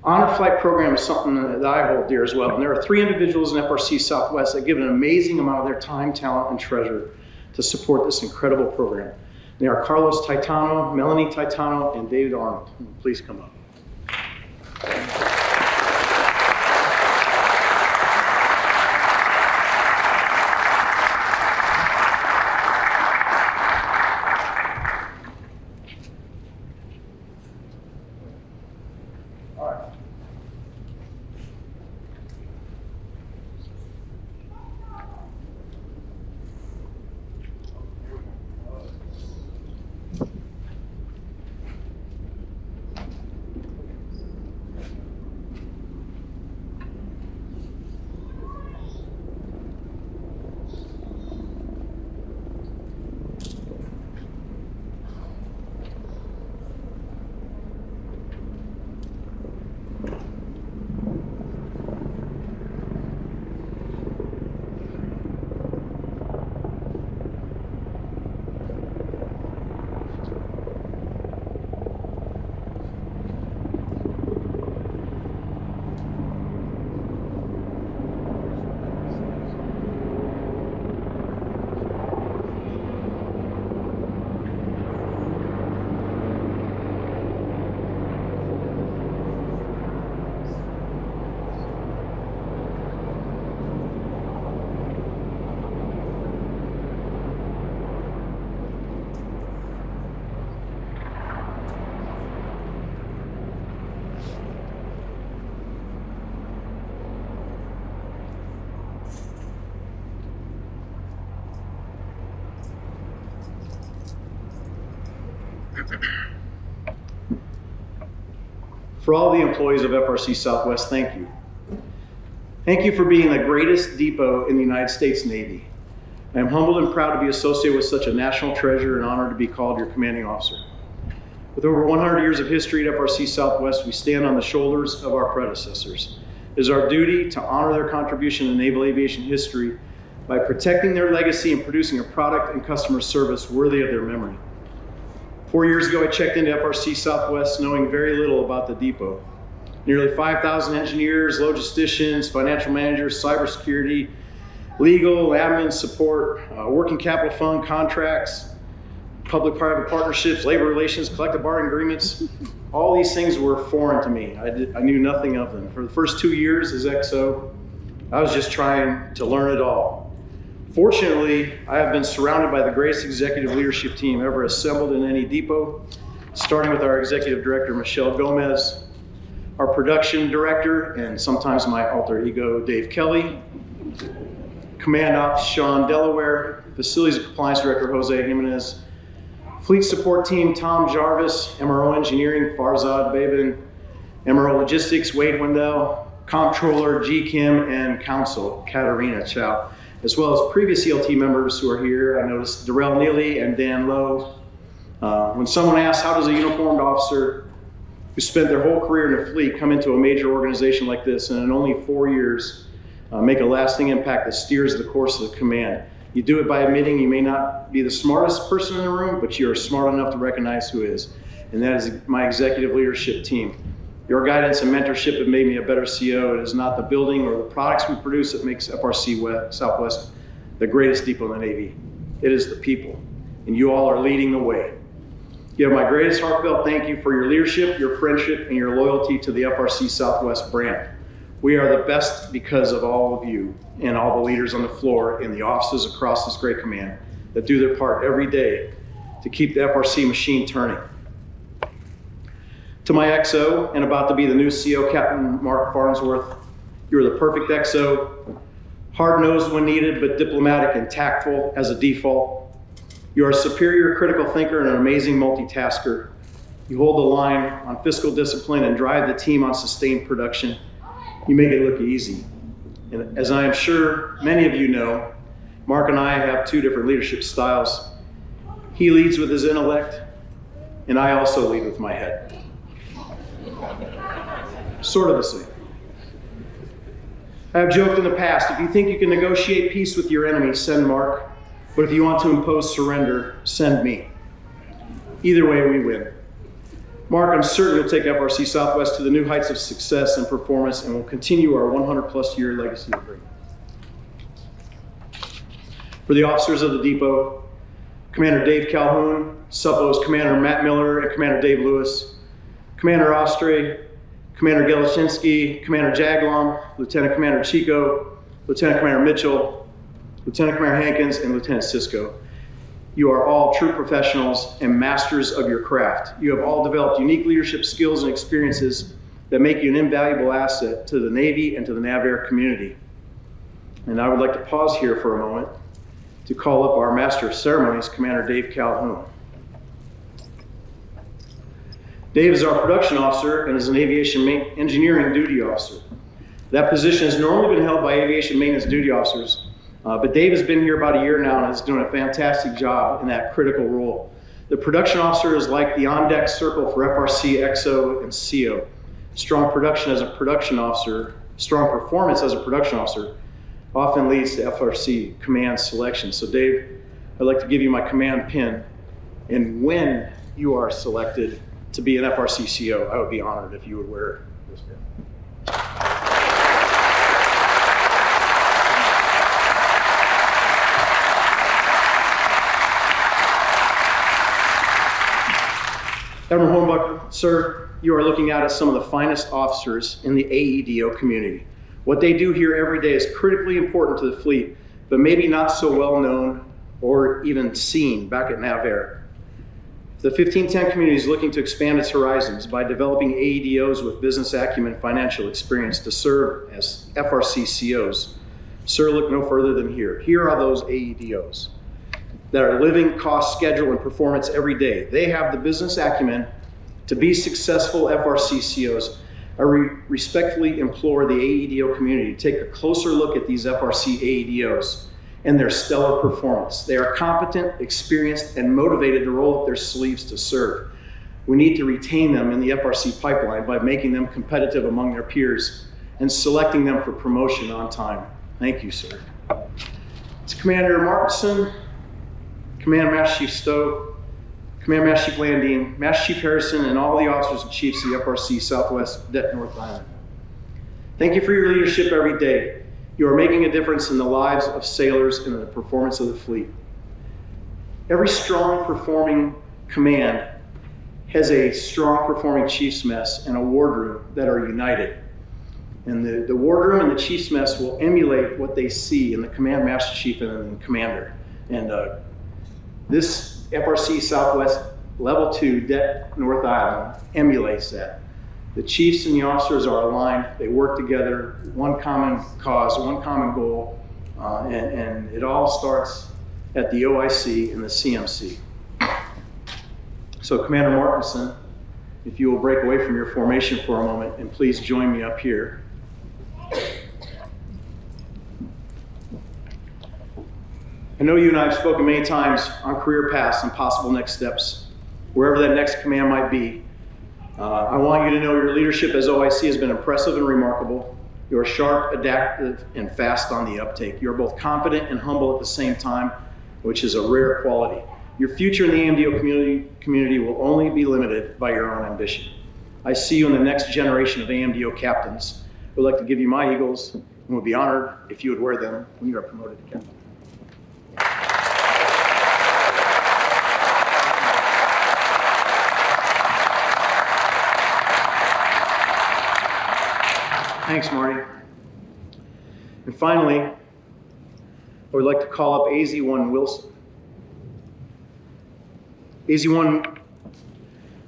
Honor Flight program is something that I hold dear as well. And there are 3 individuals in FRC Southwest that give an amazing amount of their time, talent, and treasure to support this incredible program. They are Carlos Titano, Melanie Titano, and David Arnold. Please come up. For all the employees of FRC Southwest, thank you. Thank you for being the greatest depot in the United States Navy. I am humbled and proud to be associated with such a national treasure and honored to be called your commanding officer. With over 100 years of history at FRC Southwest, we stand on the shoulders of our predecessors. It is our duty to honor their contribution to naval aviation history by protecting their legacy and producing a product and customer service worthy of their memory. 4 years ago, I checked into FRC Southwest knowing very little about the depot. Nearly 5,000 engineers, logisticians, financial managers, cybersecurity, legal, admin support, working capital fund contracts, public-private partnerships, labor relations, collective bargaining agreements. All these things were foreign to me. I knew nothing of them. For the first 2 years as XO, I was just trying to learn it all. Fortunately, I have been surrounded by the greatest executive leadership team ever assembled in any depot, starting with our executive director, Michelle Gomez, our production director, and sometimes my alter ego, Dave Kelly, Command Ops, Sean Delaware, Facilities and Compliance Director, Jose Jimenez, Fleet Support Team, Tom Jarvis, MRO Engineering, Farzad Babin, MRO Logistics, Wade Wendell, Comptroller, G. Kim, and Counsel, Katarina Chow, as well as previous ELT members who are here. I noticed Darrell Neely and Dan Lowe. When someone asks, how does a uniformed officer who spent their whole career in the fleet come into a major organization like this and in only 4 years make a lasting impact that steers the course of the command? You do it by admitting you may not be the smartest person in the room, but you are smart enough to recognize who is. And that is my executive leadership team. Your guidance and mentorship have made me a better CO. It is not the building or the products we produce that makes FRC Southwest the greatest depot in the Navy. It is the people, and you all are leading the way. You have my greatest heartfelt thank you for your leadership, your friendship, and your loyalty to the FRC Southwest brand. We are the best because of all of you and all the leaders on the floor and the officers across this great command that do their part every day to keep the FRC machine turning. To my XO and about to be the new CO, Captain Mark Farnsworth, you are the perfect XO, hard-nosed when needed, but diplomatic and tactful as a default. You are a superior critical thinker and an amazing multitasker. You hold the line on fiscal discipline and drive the team on sustained production. You make it look easy. And as I am sure many of you know, Mark and I have two different leadership styles. He leads with his intellect, and I also lead with my head. Sort of the same. I have joked in the past, if you think you can negotiate peace with your enemy, send Mark. But if you want to impose surrender, send me. Either way, we win. Mark, I'm certain you'll take FRC Southwest to the new heights of success and performance and will continue our 100+ year legacy of greatness. For the officers of the depot, Commander Dave Calhoun, Suppos Commander Matt Miller, and Commander Dave Lewis, Commander Ostre, Commander Gelichinski, Commander Jaglom, Lieutenant Commander Chico, Lieutenant Commander Mitchell, Lieutenant Commander Hankins, and Lieutenant Sisko. You are all true professionals and masters of your craft. You have all developed unique leadership skills and experiences that make you an invaluable asset to the Navy and to the NAVAIR community. And I would like to pause here for a moment to call up our Master of Ceremonies, Commander Dave Calhoun. Dave is our production officer and is an aviation engineering duty officer. That position has normally been held by aviation maintenance duty officers, but Dave has been here about a year now and is doing a fantastic job in that critical role. The production officer is like the on-deck circle for FRC, XO, and CO. Strong production as a production officer, strong performance as a production officer often leads to FRC command selection. So Dave, I'd like to give you my command pin, and when you are selected to be an FRC CO, I would be honored if you would wear this pin. Admiral Hornbuckle, sir, you are looking out at some of the finest officers in the AEDO community. What they do here every day is critically important to the fleet, but maybe not so well known or even seen back at NAVAIR. The 1510 community is looking to expand its horizons by developing AEDOs with business acumen and financial experience to serve as FRC COs. Sir, look no further than here. Here are those AEDOs. that are living cost, schedule, and performance every day. They have the business acumen to be successful FRCCOs. I respectfully implore the AEDO community to take a closer look at these FRC AEDOs and their stellar performance. They are competent, experienced, and motivated to roll up their sleeves to serve. We need to retain them in the FRC pipeline by making them competitive among their peers and selecting them for promotion on time. Thank you, sir. It's Commander Martinson, Command Master Chief Stowe, Command Master Chief Landine, Master Chief Harrison, and all the officers and chiefs of the FRC Southwest Det North Island. Thank you for your leadership every day. You are making a difference in the lives of sailors and in the performance of the fleet. Every strong performing command has a strong performing chief's mess and a wardroom that are united. And the wardroom and the chief's mess will emulate what they see in the command master chief and the commander. And this FRC Southwest Level 2 Det North Island emulates that. The chiefs and the officers are aligned. They work together, one common cause, one common goal, and it all starts at the OIC and the CMC. So Commander Martinson, if you will break away from your formation for a moment and please join me up here. I know you and I have spoken many times on career paths and possible next steps, wherever that next command might be. I want you to know your leadership as OIC has been impressive and remarkable. You are sharp, adaptive, and fast on the uptake. You are both confident and humble at the same time, which is a rare quality. Your future in the AMDO community will only be limited by your own ambition. I see you in the next generation of AMDO captains. I would like to give you my eagles and would be honored if you would wear them when you are promoted to captain. Thanks, Marty. And finally, I would like to call up AZ1 Wilson. AZ1,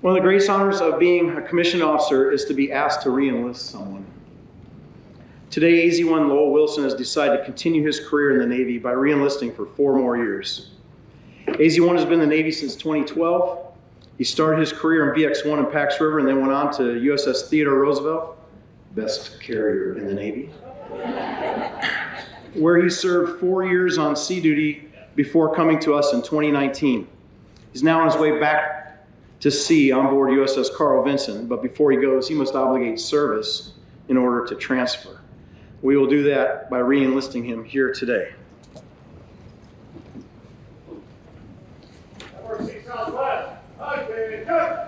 one of the greatest honors of being a commissioned officer is to be asked to re-enlist someone. Today, AZ1 Lowell Wilson has decided to continue his career in the Navy by re-enlisting for 4 more years. AZ1 has been in the Navy since 2012. He started his career in VX-1 in Pax River and then went on to USS Theodore Roosevelt, best carrier in the Navy, where he served 4 years on sea duty before coming to us in 2019. He's now on his way back to sea on board USS Carl Vinson, but before he goes, he must obligate service in order to transfer. We will do that by re-enlisting him here today. FRC Southwest, okay, good.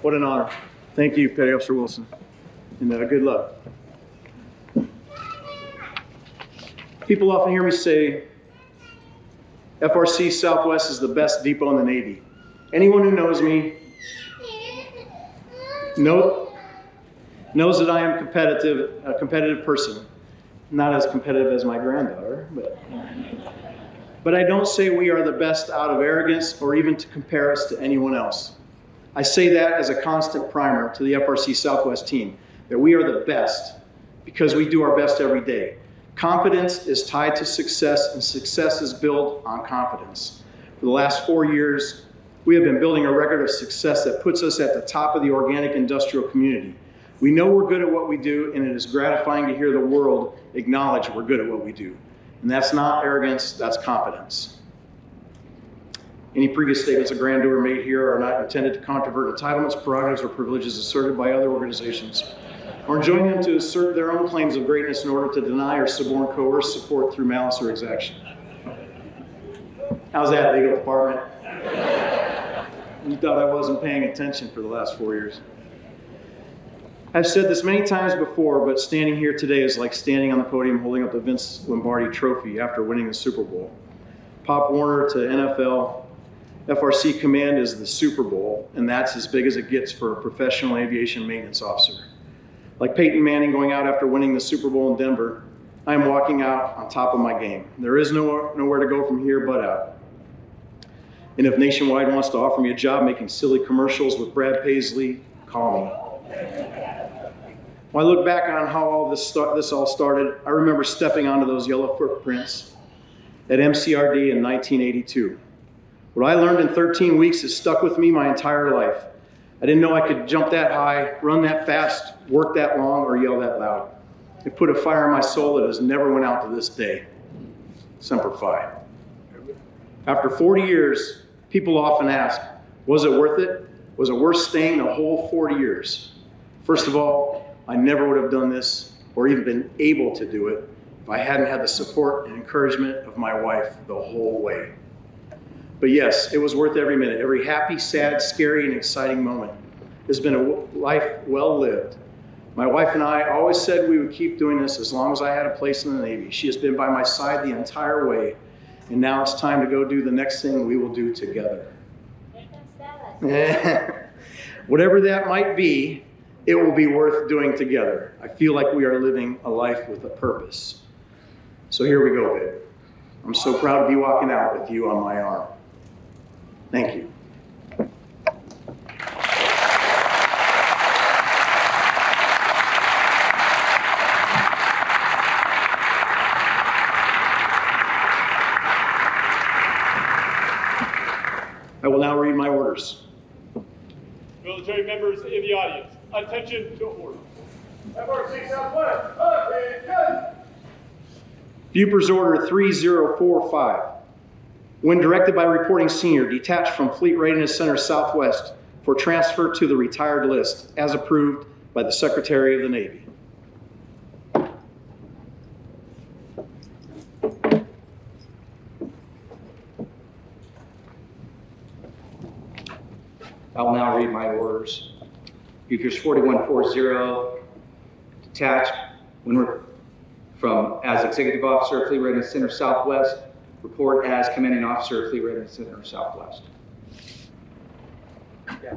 What an honor. Thank you, Petty Officer Wilson, and good luck. People often hear me say, FRC Southwest is the best depot in the Navy. Anyone who knows me knows that I am a competitive person. Not as competitive as my granddaughter, but I don't say we are the best out of arrogance or even to compare us to anyone else. I say that as a constant primer to the FRC Southwest team, that we are the best because we do our best every day. Confidence is tied to success, and success is built on confidence. For the last 4 years, we have been building a record of success that puts us at the top of the organic industrial community. We know we're good at what we do, and it is gratifying to hear the world acknowledge we're good at what we do. And that's not arrogance, that's confidence. Any previous statements of grandeur made here are not intended to controvert entitlements, prerogatives, or privileges asserted by other organizations, or enjoin them to assert their own claims of greatness in order to deny or suborn coerce support through malice or exaction. How's that, legal department? You thought I wasn't paying attention for the last 4 years. I've said this many times before, but standing here today is like standing on the podium holding up the Vince Lombardi trophy after winning the Super Bowl. Pop Warner to NFL, FRC Command is the Super Bowl, and that's as big as it gets for a professional aviation maintenance officer. Like Peyton Manning going out after winning the Super Bowl in Denver, I am walking out on top of my game. There is nowhere to go from here but out. And if Nationwide wants to offer me a job making silly commercials with Brad Paisley, call me. When I look back on how all this all started, I remember stepping onto those yellow footprints at MCRD in 1982. What I learned in 13 weeks has stuck with me my entire life. I didn't know I could jump that high, run that fast, work that long, or yell that loud. It put a fire in my soul that has never went out to this day. Semper Fi. After 40 years, people often ask, was it worth it? Was it worth staying the whole 40 years? First of all, I never would have done this or even been able to do it if I hadn't had the support and encouragement of my wife the whole way. But yes, it was worth every minute, every happy, sad, scary, and exciting moment. It's been a life well lived. My wife and I always said we would keep doing this as long as I had a place in the Navy. She has been by my side the entire way, and now it's time to go do the next thing we will do together. Whatever that might be, it will be worth doing together. I feel like we are living a life with a purpose. So here we go, babe. I'm so proud to be walking out with you on my arm. Thank you. I will now read my orders. Military members in the audience, attention to order. FRCSW, attention! Bupers Order 3045. When directed by reporting senior, detached from Fleet Readiness Center Southwest for transfer to the retired list, as approved by the Secretary of the Navy. I will now read my orders. Bupers 4140, detached when we're from as Executive Officer, Fleet Readiness Center Southwest, report as Commanding Officer, Fleet Readiness Center Southwest. Yeah.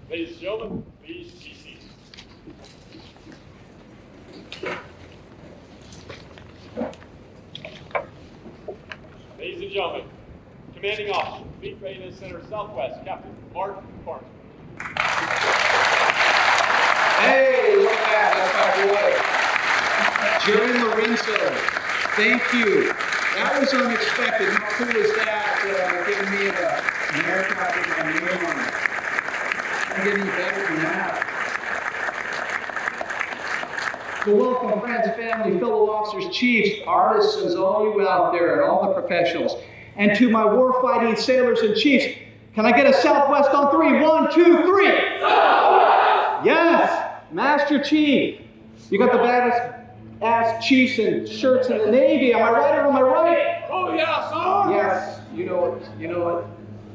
Ladies and gentlemen, please be seated. Ladies and gentlemen, Commanding Officer, Fleet Readiness Center Southwest, Captain Mark Barnes. Hey, look at that, that's my boy. Jerry Lorenzo, thank you. That was unexpected. How cool is that? Giving me an aircraft with my name on it. Can't get any better than that. So welcome, friends, family, fellow officers, chiefs, artisans, all you out there, and all the professionals. And to my warfighting sailors and chiefs, can I get a Southwest on three? 1, 2, 3. Southwest! Yes, Master Chief. You got the baddest ass chiefs and shirts in the Navy. Am I right or am I right? Oh, yeah, sir! Yes, you know it, you know it.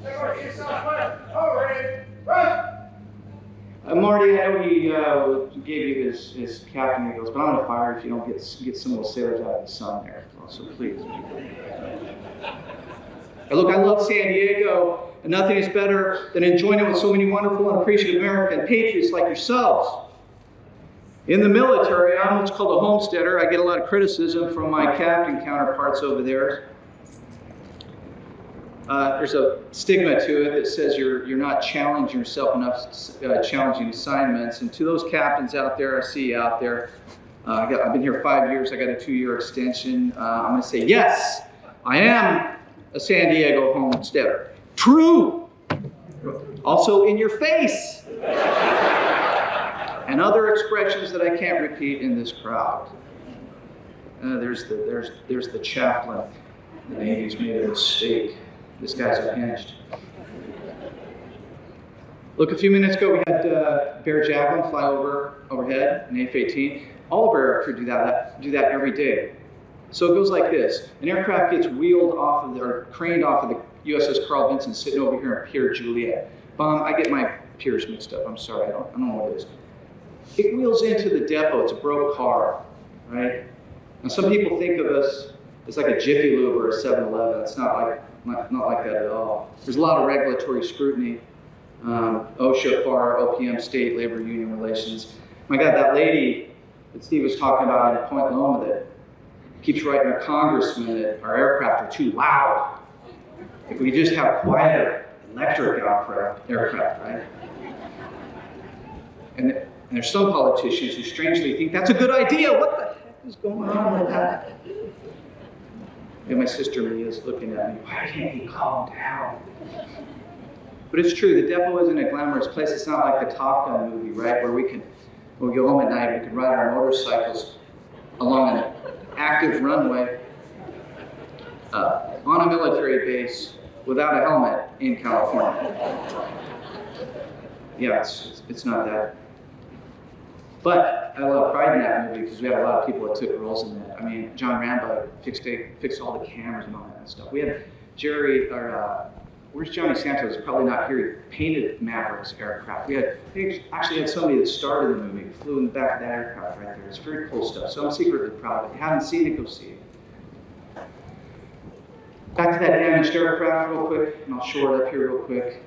FRCSW, already, run! Marty, I know he gave you his captain. He goes, but I'm gonna fire if you don't get some of those sailors out of the sun there. So please. Hey, look, I love San Diego, and nothing is better than enjoying it with so many wonderful and appreciative American patriots like yourselves. In the military, I'm what's called a homesteader. I get a lot of criticism from my captain counterparts over there. There's a stigma to it that says you're not challenging yourself enough, challenging assignments. And to those captains out there, I see you out there, I've been here 5 years, I got a 2-year extension. I'm gonna say, yes, I am a San Diego homesteader. True. Also in your face. And other expressions that I can't repeat in this crowd. There's the chaplain. The Navy's made a mistake. This guy's unhinged. Look, a few minutes ago we had Bear Javelin fly overhead, an F-18. All of our aircrew do that every day. So it goes like this. An aircraft gets wheeled off of or craned off of the USS Carl Vinson sitting over here in Pier Juliet. I get my piers mixed up. I'm sorry. I don't know what it is. It wheels into the depot. It's a broke car, right? Now some people think of us as like a Jiffy Lube or a 7-Eleven. It's not like that at all. There's a lot of regulatory scrutiny. OSHA, FAR, OPM, state labor union relations. My God, that lady that Steve was talking about in Point Loma that keeps writing our congressman that our aircraft are too loud. If we just have quieter electric aircraft, right? And there's some politicians who strangely think that's a good idea. What the heck is going on with that? And my sister Leehe is looking at me. Why can't he calm down? But it's true, the depot isn't a glamorous place. It's not like the Top Gun movie, right? Where when we go home at night, we can ride our motorcycles along an active runway on a military base without a helmet in California. Yeah, it's not that. But I love Pride in that movie because we had a lot of people that took roles in that. I mean, John Rambo fixed all the cameras and all that stuff. We had where's Johnny Santos? Probably not here. He painted Maverick's aircraft. They actually had somebody that started the movie, flew in the back of that aircraft right there. It's very cool stuff. So I'm secretly proud of it. If you haven't seen it, go see it. Back to that damaged aircraft real quick, and I'll shore it up here real quick.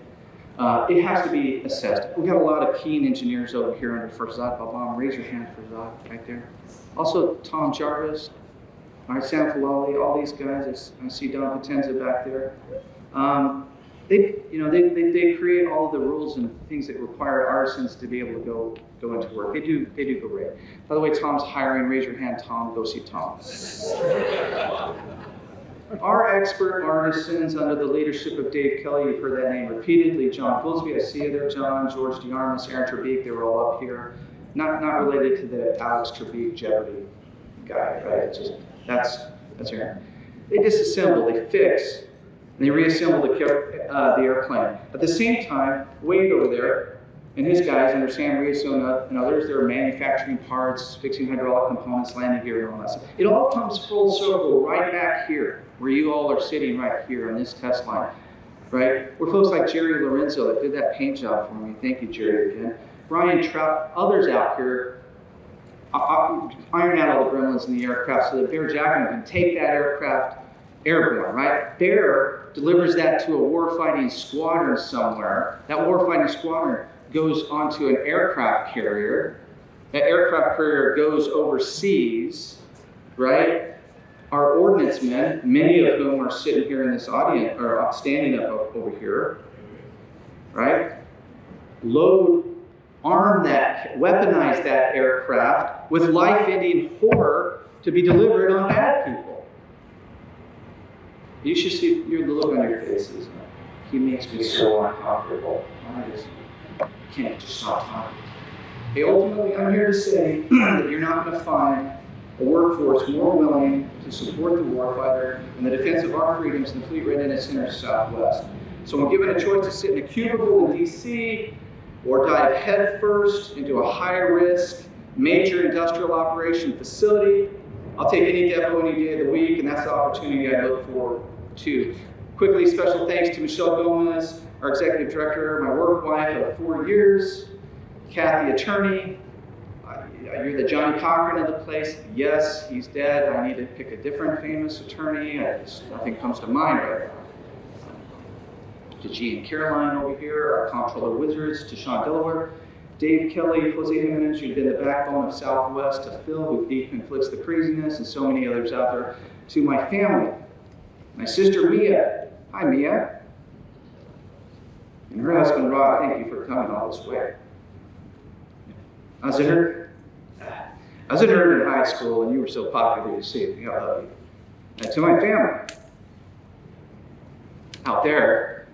It has to be assessed. We've got a lot of keen engineers over here under First Zod. Bob, raise your hand for Zod right there. Also, Tom Jarvis, all right, Sam Falali, all these guys. I see Don Potenza back there. They create all of the rules and things that require artisans to be able to go into work. They do go great. By the way, Tom's hiring. Raise your hand, Tom. Go see Tom. Our expert artisans under the leadership of Dave Kelly, you've heard that name repeatedly. John Goolsby, I see you there, John. George DeArmas, Aaron Trebeek, they were all up here. Not related to the Alex Trebeek Jeopardy guy, right? It's just that's Aaron. They disassemble, they fix, and they reassemble the airplane. At the same time, Wade over there and his guys under Sam Riaso and others, they're manufacturing parts, fixing hydraulic components, landing gear, and all that stuff. It all comes full circle right back here, where you all are sitting right here on this test line, right? We're folks like Jerry Lorenzo that did that paint job for me. Thank you, Jerry, again. Brian Trout, others out here iron out all the gremlins in the aircraft so that Bear Javelin can take that aircraft airborne, right? Bear delivers that to a warfighting squadron somewhere. That warfighting squadron goes onto an aircraft carrier. That aircraft carrier goes overseas, right? Our ordnance men, many of whom are sitting here in this audience, or standing up over here, right? Arm that, weaponize that aircraft with life-ending horror to be delivered on bad people. You should see the look on your faces. He makes me so uncomfortable. I just can't just stop talking. Hey, ultimately, I'm here to say that you're not going to find a workforce more willing to support the warfighter in the defense of our freedoms in the Fleet Readiness Center Southwest. So when given a choice to sit in a cubicle in DC or dive headfirst into a high-risk, major industrial operation facility, I'll take any depot any day of the week, and that's the opportunity I look forward to. Quickly, special thanks to Michelle Gomez, our executive director, my work wife of 4 years, Kathy, attorney. You're the Johnny Cochran of the place. Yes, he's dead. I need to pick a different famous attorney. Nothing comes to mind right now. To G and Caroline over here, our comptroller wizards, to Sean Delaware, Dave Kelly, Jose Jimenez, you've been the backbone of Southwest, to Phil, who deep inflicts the craziness, and so many others out there. To my family, my sister Mia. Hi, Mia. And her husband Rod, thank you for coming all this way. I was a nerd in high school, and you were so popular to see it. I love you. And to my family out there,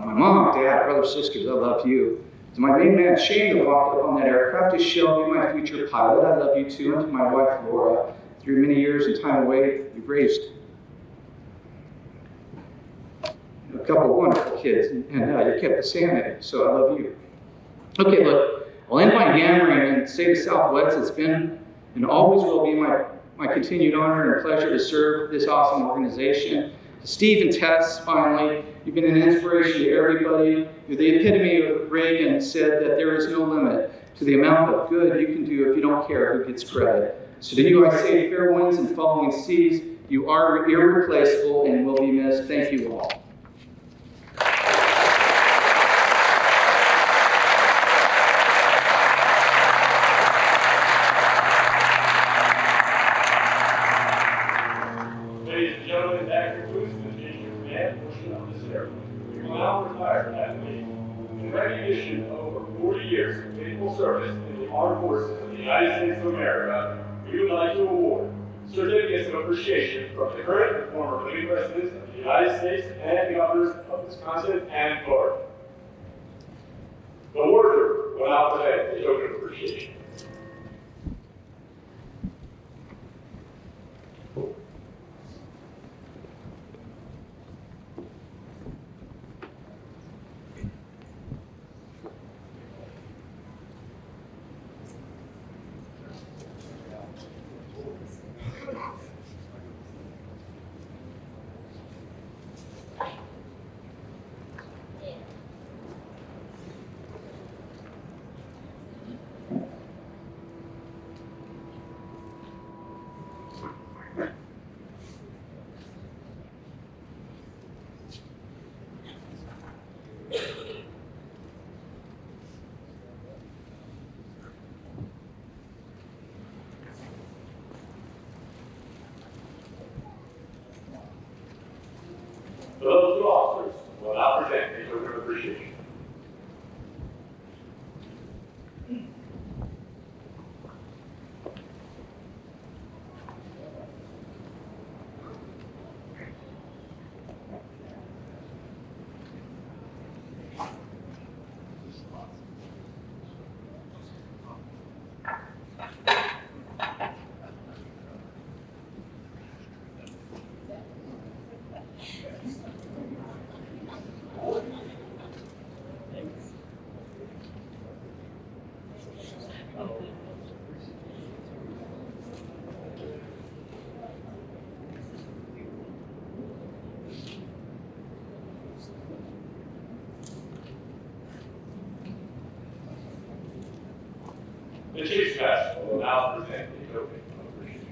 my mom, dad, brothers, sisters, I love you. To my main man Shane that walked up on that aircraft, to Shelby, my future pilot, I love you too. And to my wife Laura, through many years and time away, you've raised a couple of wonderful kids, and you kept us sanity, so I love you. Okay, look, I'll end by yammering and say to Southwest, it's been and always will be my continued honor and pleasure to serve this awesome organization. To Steve and Tess, finally, you've been an inspiration to everybody. You're the epitome of what Reagan said, that there is no limit to the amount of good you can do if you don't care who gets credit. So to you I say fair winds and following seas, you are irreplaceable and will be missed. Thank you all. Ladies and gentlemen, that concludes the change of command portion of this ceremony. We will now retire at the in recognition of over 40 years of faithful service in the armed forces of the United States of America. We would like to award certificates of appreciation from the current and former living presidents of the United States and the governors of Wisconsin and Florida. The warder will now present a token of appreciation. Those two officers will now present a token of appreciation. The Chief's Master will now present a token of appreciation.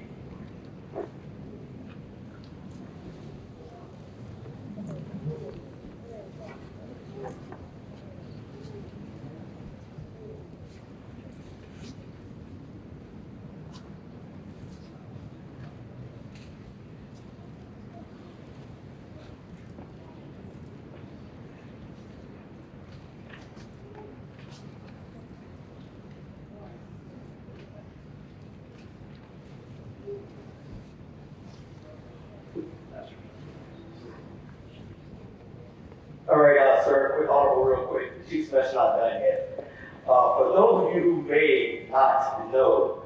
All right, sir, quick audible real quick. The Chief's Master not done yet. For those of you who may not know,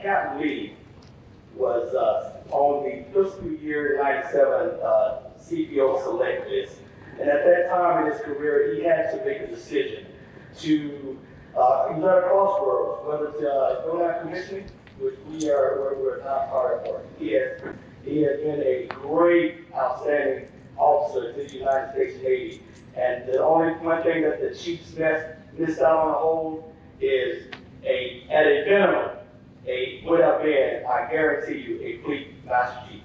Captain Leehe was on the fiscal year 97 CPO select list. And at that time in his career, he had to make a decision to, he was at a crossroads, whether to go down commissioning, which we're not part of. He has been a great, outstanding officer to the United States Navy. And the only one thing that the Chief's missed out on the whole is at a minimum, would have been, I guarantee you, a fleet master chief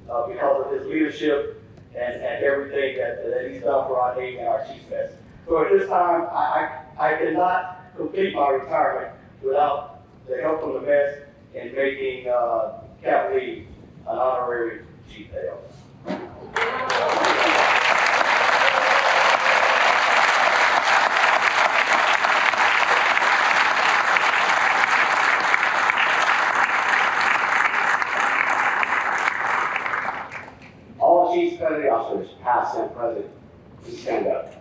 because of his leadership and everything that he's done for our Navy and our Chief's mess. So at this time, I cannot complete my retirement without the help from the mess in making Captain Leehe an honorary chief AO. All Chiefs Petty officers, past and present, Please stand up.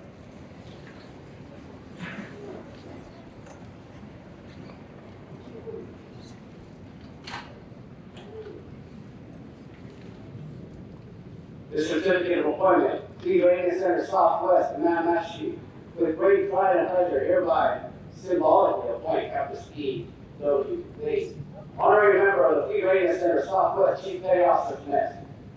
This certificate of appointment, Leehe Readiness Center Southwest, Command Master Chief. With great pride and pleasure, hereby symbolically appoint Captain E.W. Leehe, honorary member of the Leehe Readiness Center Southwest Chief Petty Officer's Mess.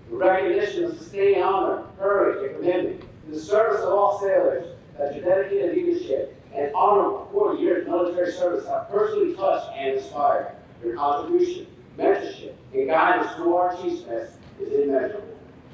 In recognition of sustaining honor, courage, and commitment to the service of all sailors, that your dedicated leadership and honorable 40 years of military service have personally touched and inspired. Your contribution, mentorship, and guidance to our Chief's Mess is immeasurable.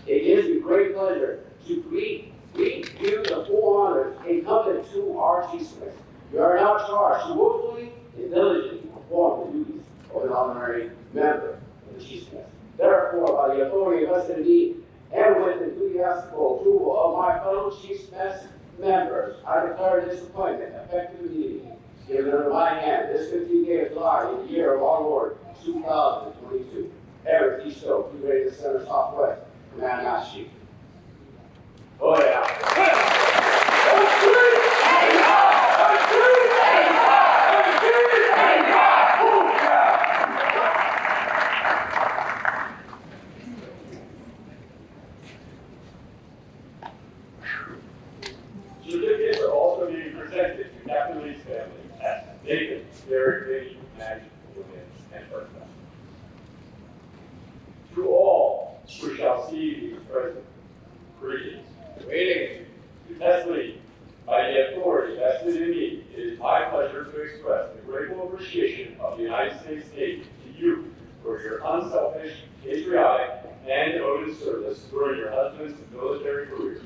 It gives me great pleasure to greet you the full honors incumbent to our Chief's Mess. You are now charged to willfully and diligently perform the duties of an honorary member of the Chief's Mess. Therefore, by the authority vested in me, and with enthusiastical approval of my fellow Chief's Mess members, I declare this appointment effective immediately. Given under my hand this 15th day of July in the year of our Lord, 2022. Eric D. Stowe, Leehe Readiness Center Southwest, Command Master Chief. Oh yeah. Certificates are also being presented to Captain Lee's family at Nathan, Derek, Vinny, Maggie, William, and Bertha. To all who shall see these present, greetings. Waiting to test Lee, by the authority vested in me, it is my pleasure to express the grateful appreciation of the United States Navy to you for your unselfish, patriotic, and devoted service during your husband's military career.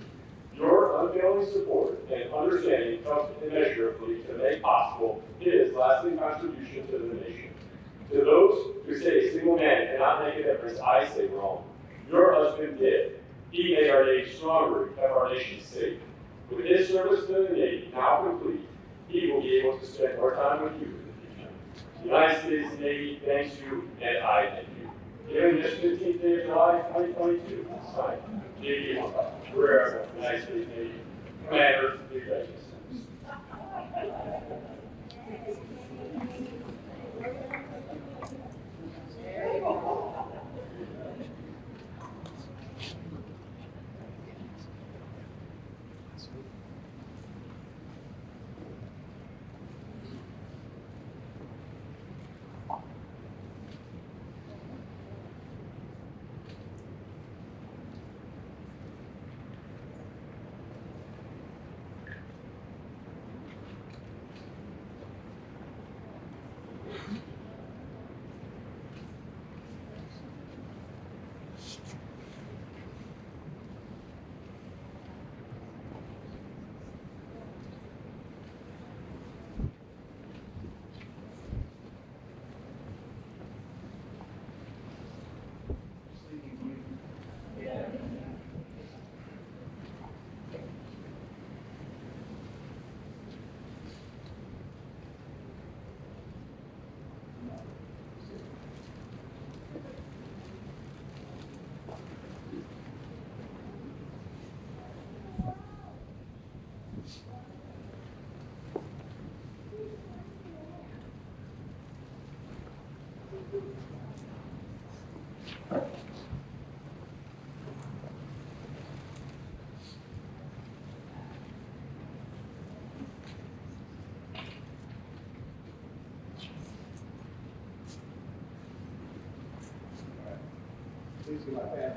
Your unfailing support and understanding helped immeasurably to make possible his lasting contribution to the nation. To those who say a single man cannot make a difference, I say wrong. Your husband did. He made our nation stronger and kept our nation safe. With his service to the Navy now complete, he will be able to spend more time with you in the future. The United States Navy thanks you, and I thank you. Given this 15th day of July 2022, signed, Navy wherever United States Navy Commander, Leehe Readiness Centers. Please be my family.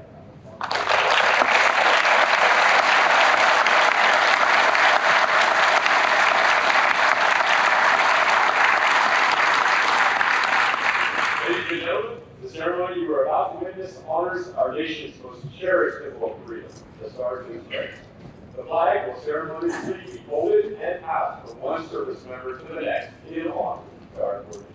Ladies and gentlemen, the ceremony you are about to witness honors our nation's most cherished symbol of freedom, the Stars and Stripes. The flag will ceremoniously be folded and passed from one service member to the next in honor of our coordination.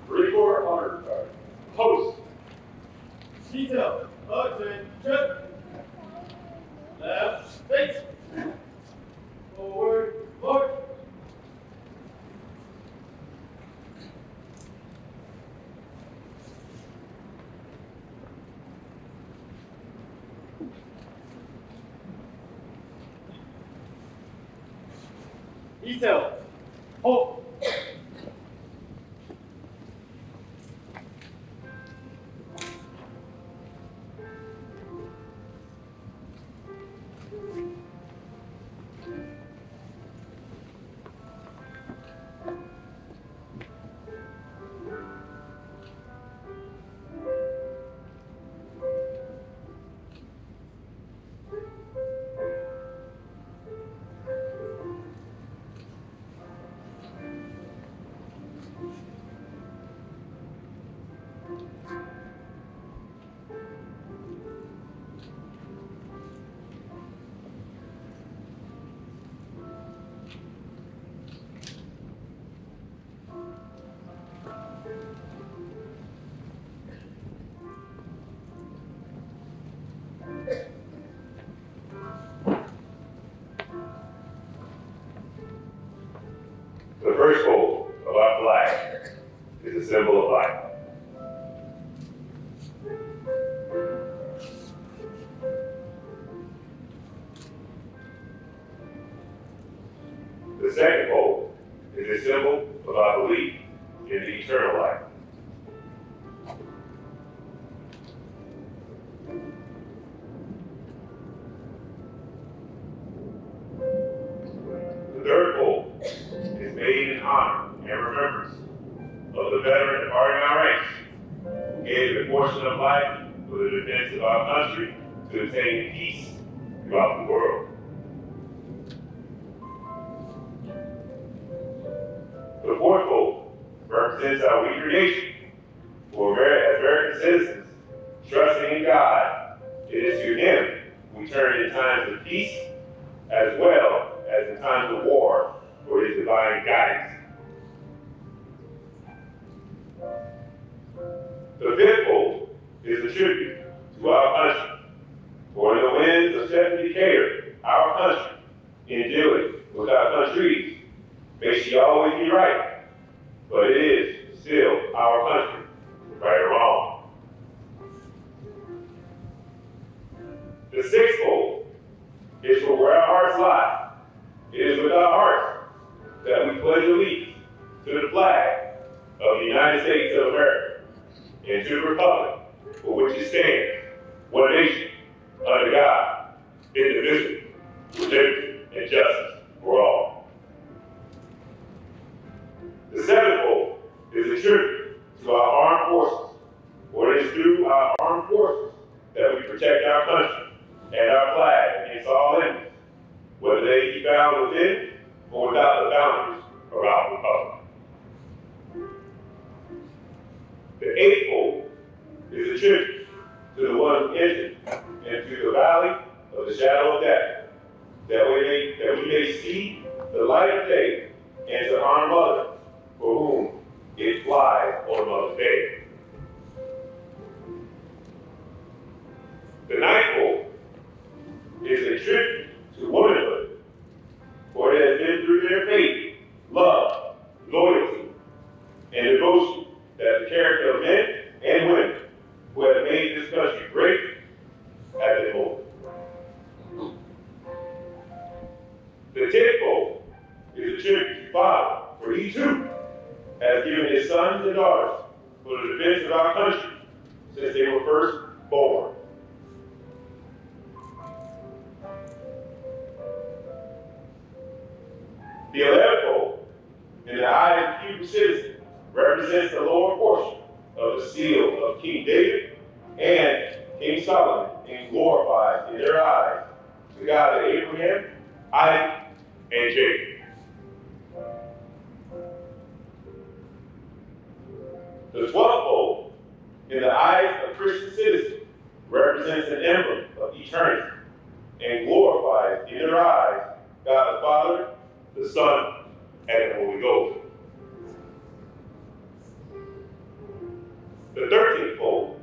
Record honor guard. Post. Detail. Attention. Left. Face. Forward. March. Detail. Hold. The first fold of our flag is a symbol of life. The second fold is a symbol of our belief in the eternal life. The third fold is made in honor and remembrance of the veteran departing our ranks, who gave a portion of life for the defense of our country to attain peace throughout the world. The fourth fold represents our weaker nation, for as American citizens, trusting in God, it is to Him we turn in times of peace as well as in times of war for His divine guidance. The fifth fold is a tribute to our country, for in the winds of 70 Decatur, our country, in dealing with our countries, may she always be right, but it is still our country, right or wrong. The sixth fold is for where our hearts lie. It is with our hearts that we pledge allegiance to the flag of the United States of America and to the republic for which it stands, one nation, under God, indivisible, with liberty and justice for all. The seventh fold is a tribute to our armed forces, for it is through our armed forces that we protect our country and our flag against all enemies, whether they be found within or without the boundaries of our republic. The eighth fold is a tribute to the one who entered into the valley of the shadow of death, that we may see the light of day, and to our mother, for whom it flies on Mother's Day. The ninth fold is a tribute to womanhood, for it has been through their faith, love, loyalty, and devotion that the character of men and women who have made this country great have been molded. The 10th fold is a tribute to Father, for He too has given His sons and daughters for the defense of our country since they were first born. The 11th fold, in the eyes of Hebrew citizens, represents the lower portion of the seal of King David and King Solomon, and glorifies in their eyes the God of Abraham, Isaac, and Jacob. The 12th fold, in the eyes of Christian citizens, represents an emblem of eternity and glorifies in their eyes God the Father, the Son, and the Holy Ghost. The 13th fold,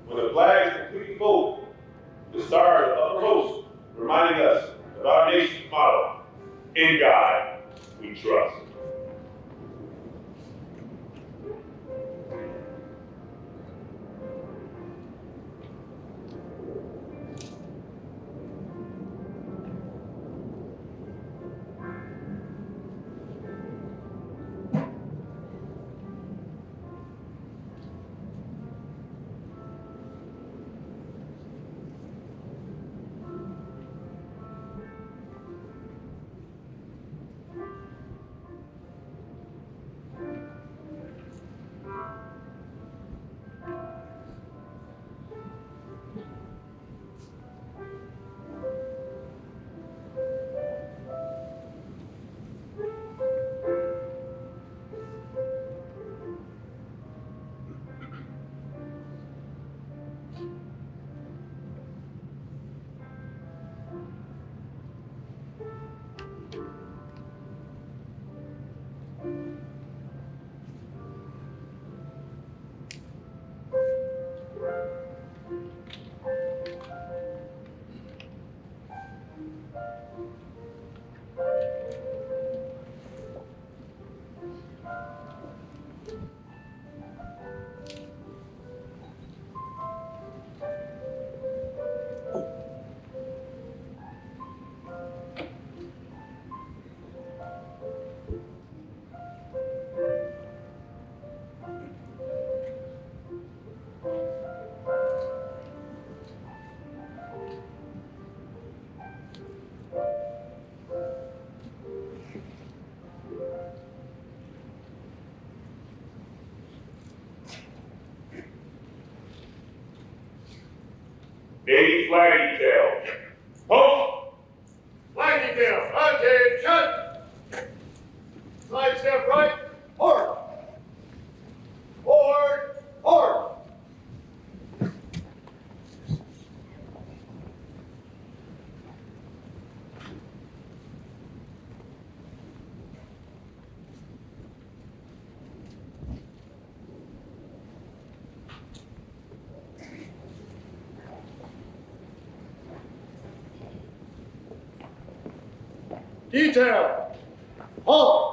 when the flag is completely folded, the stars are uppermost, reminding us of our nation's motto, in God we trust. the flag detail. Post. Flag detail. Attention. Side step right. Forward. Forward. Forward. Detail. Halt.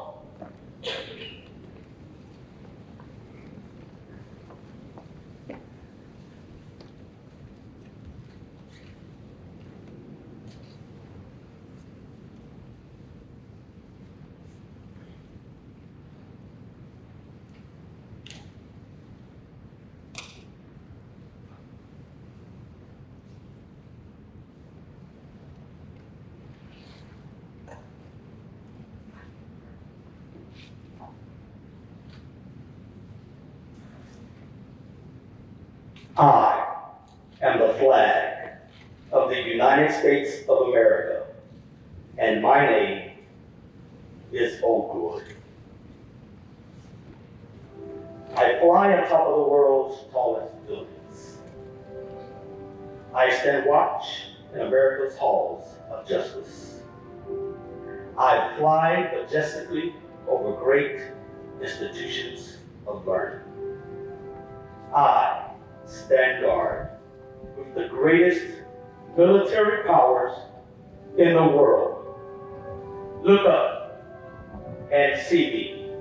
I am the flag of the United States of America, and my name is Oakwood. I fly on top of the world's tallest buildings. I stand watch in America's halls of justice. I fly majestically over great institutions of learning. I stand guard with the greatest military powers in the world. Look up and see me.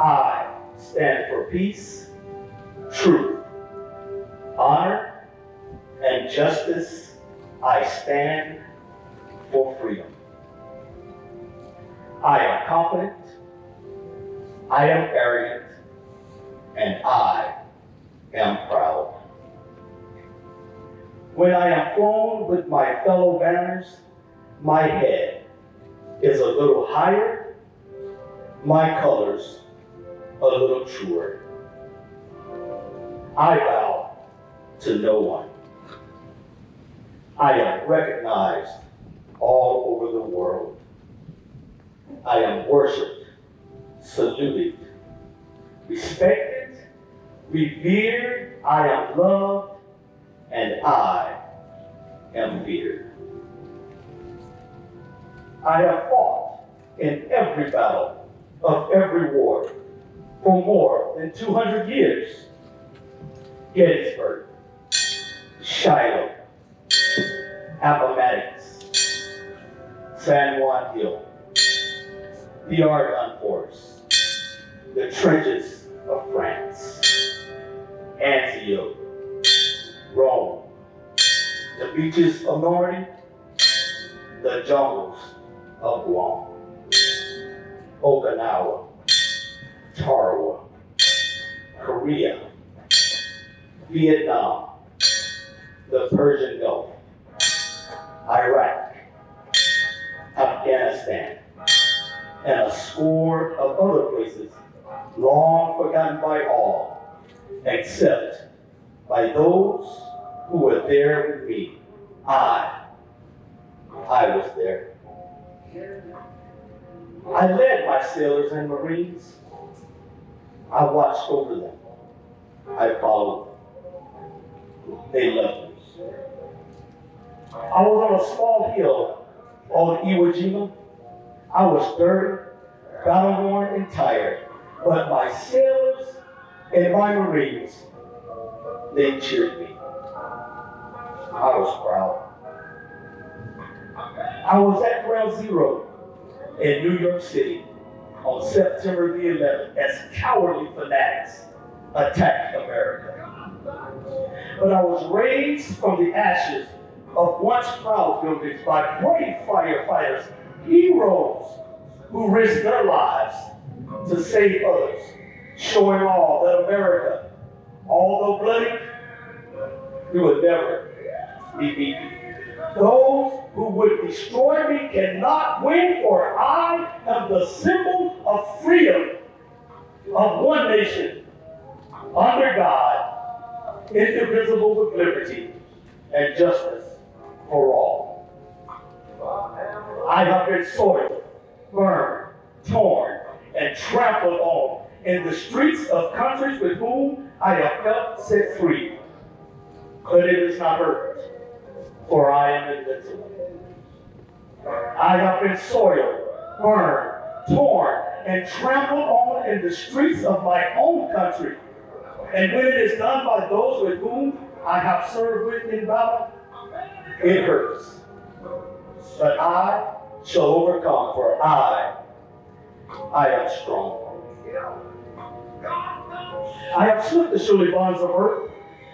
I stand for peace, truth, honor, and justice. I stand for freedom. I am confident, I am arrogant, and I am proud. When I am flown with my fellow banners, my head is a little higher, my colors a little truer. I bow to no one. I am recognized all over the world. I am worshiped, saluted, respected, revered. I am loved, and I am feared. I have fought in every battle of every war for more than 200 years. Gettysburg, Shiloh, Appomattox, San Juan Hill, the Argonne Forest, the trenches of France, Antioch, Rome, the beaches of Normandy, the jungles of Guam, Okinawa, Tarawa, Korea, Vietnam, the Persian Gulf, Iraq, Afghanistan, and a score of other places long forgotten by all, except by those who were there with me. I was there. I led my sailors and Marines. I watched over them. I followed them. They loved me. I was on a small hill on Iwo Jima. I was dirty, battle-worn, and tired, but my sailors and my Marines, they cheered me. I was proud. I was at Ground Zero in New York City on September the 11th as cowardly fanatics attacked America. But I was raised from the ashes of once proud buildings by brave firefighters, heroes who risked their lives to save others, showing all that America, although bloody, we would never be beaten. Those who would destroy me cannot win, for I am the symbol of freedom, of one nation, under God, indivisible with liberty and justice for all. I have been soiled, burned, torn, and trampled on in the streets of countries with whom I have felt set free. But it is not hurt, for I am invincible. I have been soiled, burned, torn, and trampled on in the streets of my own country. And when it is done by those with whom I have served with in battle, it hurts. But I shall overcome, for I am strong. I have slipped the surely bonds of earth,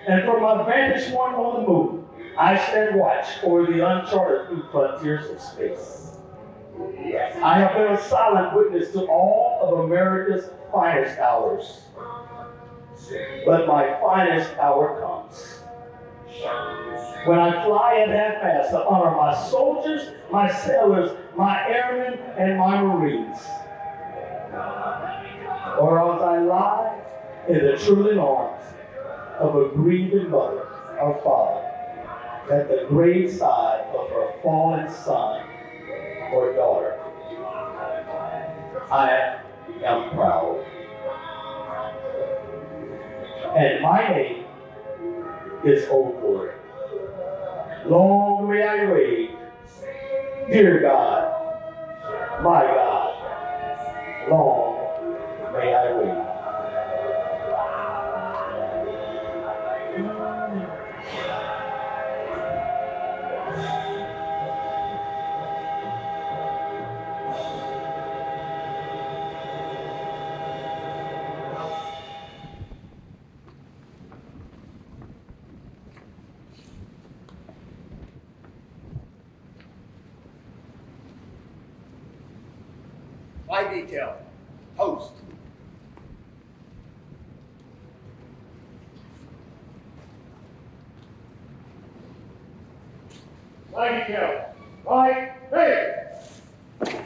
and from my vantage point on the moon, I stand watch over the uncharted new frontiers of space. I have been a silent witness to all of America's finest hours. But my finest hour comes when I fly at half-mast to honor my soldiers, my sailors, my airmen, and my Marines. Or as I lie in the trembling arms of a grieving mother or father at the graveside of her fallen son or daughter. I am proud. And my name is Old Glory. Long may I wait, dear God, my God, long may I wait. Flight detail, host. Flight detail, right, hey! The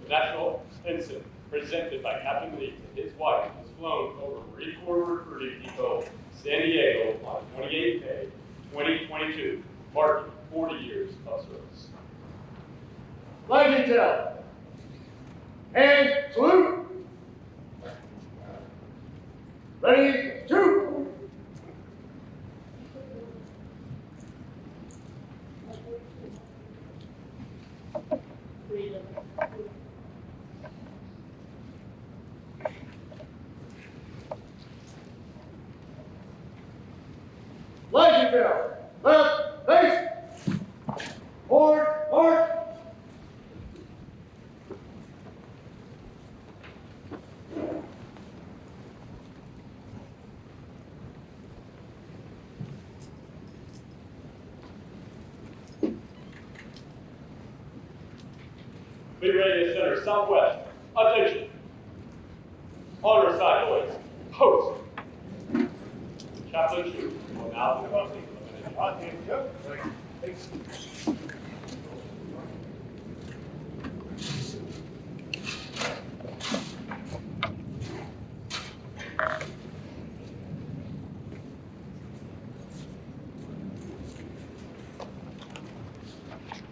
National Ensign, presented by Captain Leehe and his wife, was flown over Marine Corps Recruiting Depot, San Diego on 28 May 2022, marking 40 years of service. Flight detail, and salute! Ready, shoot! Flight detail, left, face! Forward, march! Fleet Readiness Center Southwest, attention. Honor side boys, post. Chaplain Chu will now be posting.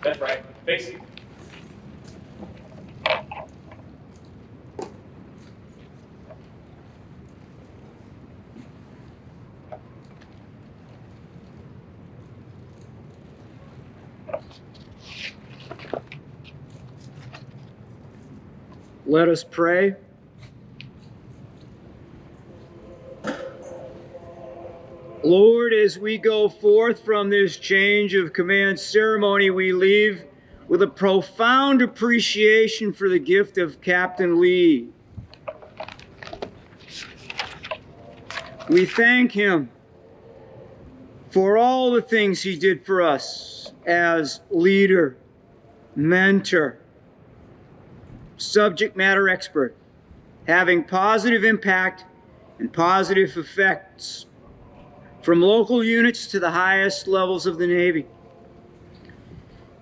That's right, facing. Let us pray. Lord, as we go forth from this change of command ceremony, we leave with a profound appreciation for the gift of Captain Leehe. We thank him for all the things he did for us as leader, mentor, subject matter expert, having positive impact and positive effects from local units to the highest levels of the Navy.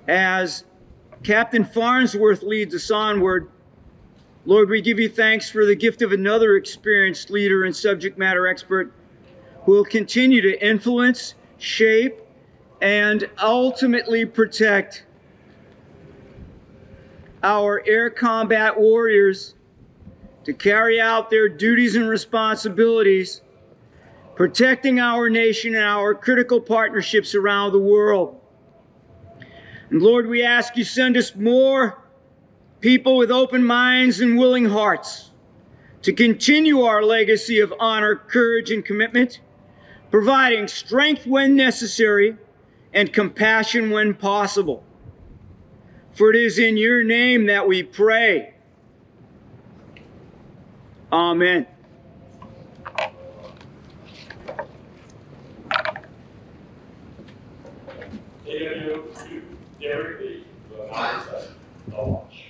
As Captain Farnsworth leads us onward, Lord, we give you thanks for the gift of another experienced leader and subject matter expert who will continue to influence, shape, and ultimately protect our air combat warriors to carry out their duties and responsibilities, protecting our nation and our critical partnerships around the world. And Lord, we ask you send us more people with open minds and willing hearts to continue our legacy of honor, courage, and commitment, providing strength when necessary and compassion when possible. For it is in your name that we pray. Amen. AWO2, Derek Lee, will now recite the watch.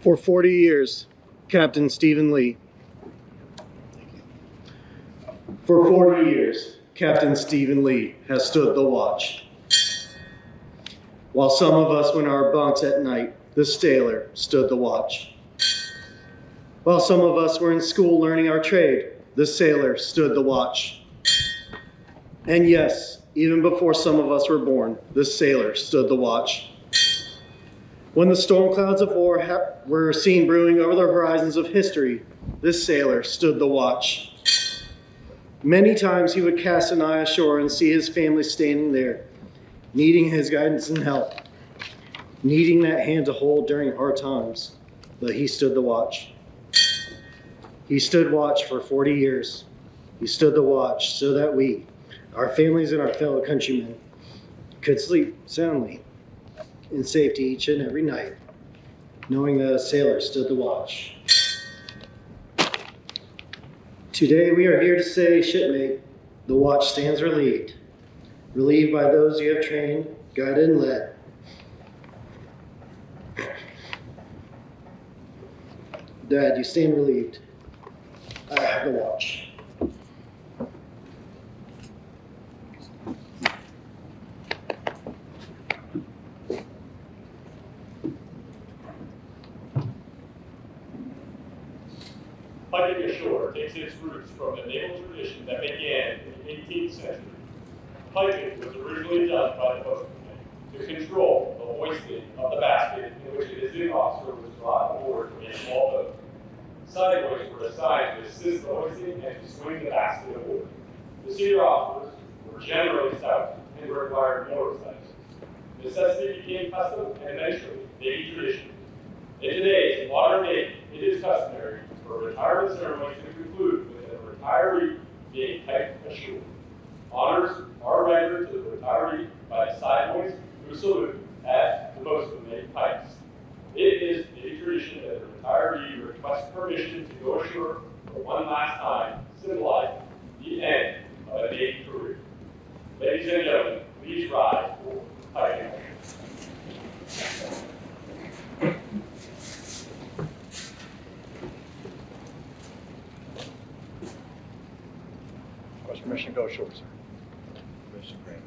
For 40 years, Captain Stephen Leehe. For 40 years, Captain Stephen Leehe has stood the watch. While some of us went our bunks at night, this sailor stood the watch. While some of us were in school learning our trade, this sailor stood the watch. And yes, even before some of us were born, this sailor stood the watch. When the storm clouds of war were seen brewing over the horizons of history, this sailor stood the watch. Many times he would cast an eye ashore and see his family standing there, needing his guidance and help, needing that hand to hold during hard times, but he stood the watch. He stood watch for 40 years. He stood the watch so that we, our families and our fellow countrymen, could sleep soundly in safety each and every night, knowing that a sailor stood the watch. Today we are here to say, shipmate, the watch stands relieved by those you have trained, guided, and led. Dad, you stand relieved. I have the watch. Piping ashore takes its roots from the naval tradition that began in the 18th century. Piping was originally done by the boatman to control the hoisting of the basket in which a visiting officer was brought aboard from a small boat. Side hoists were assigned to assist the hoisting and to swing the basket aboard. The senior officers were generally stout and required more size. Necessity became custom and eventually Navy tradition. In today's modern Navy, it is customary for retirement ceremonies to conclude with a retiree being piped ashore. Honors are rendered to the retiree by the side hoist who salute as the boatswain pipes. It is Navy tradition that the retiree requests permission to go ashore for one last time, symbolizing the end of a Navy career. Ladies and gentlemen, please rise for piping. Permission to go ashore, sir. Permission granted.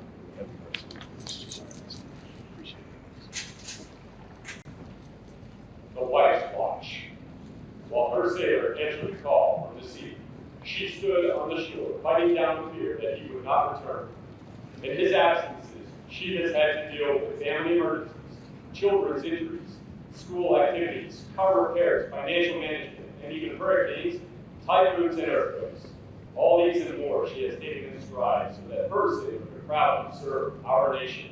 Appreciate it. The wife's watch. While her sailor answered the call from the sea, she stood on the shore, fighting down the fear that he would not return. In his absences, she has had to deal with family emergencies, children's injuries, school activities, car repairs, financial management, and even hurricanes, typhoons, and earthquakes. All these and more she has taken in stride so that her sailor could proudly serve our nation.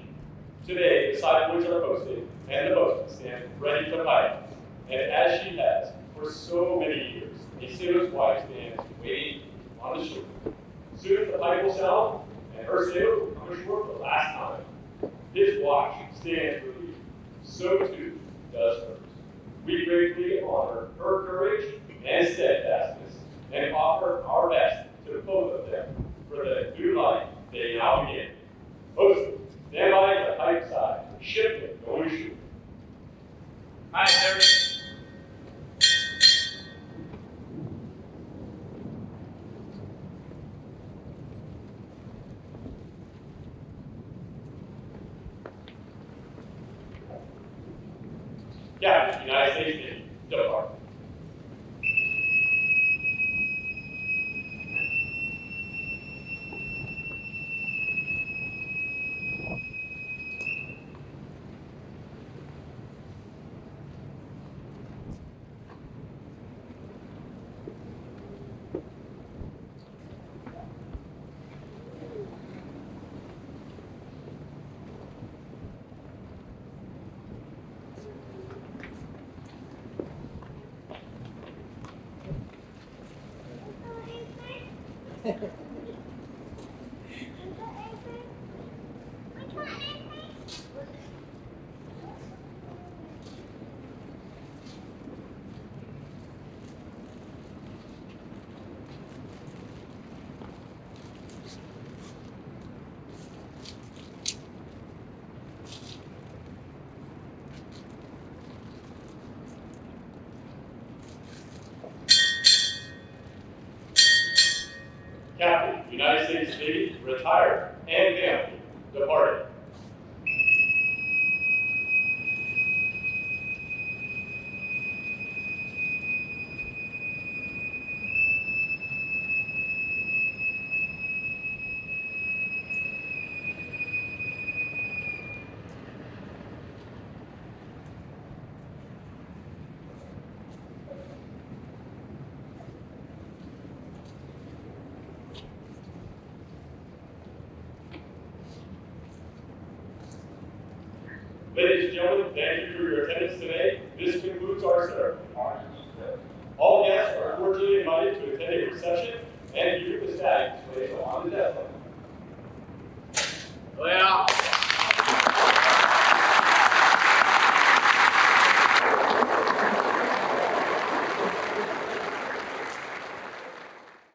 Today, the side points are posted and the boatswain stands ready to fight. And as she has for so many years, a sailor's wife stands waiting on the shore. Soon the pipe will sound and her sailor will come ashore for the last time. His watch stands relieved. So too does hers. We gratefully honor her courage and steadfastness and offer our best to both of them for the new life they now begin. Boatswain, stand by at the pipe side. Shipment going ashore. Hi, sir. Captain, United States Navy, depart. Captain, United States Navy, retired, and family, departed. Ladies and gentlemen, thank you for your attendance today. This concludes our ceremony. All guests are cordially invited to attend a reception and view the static displays on the desk. Well,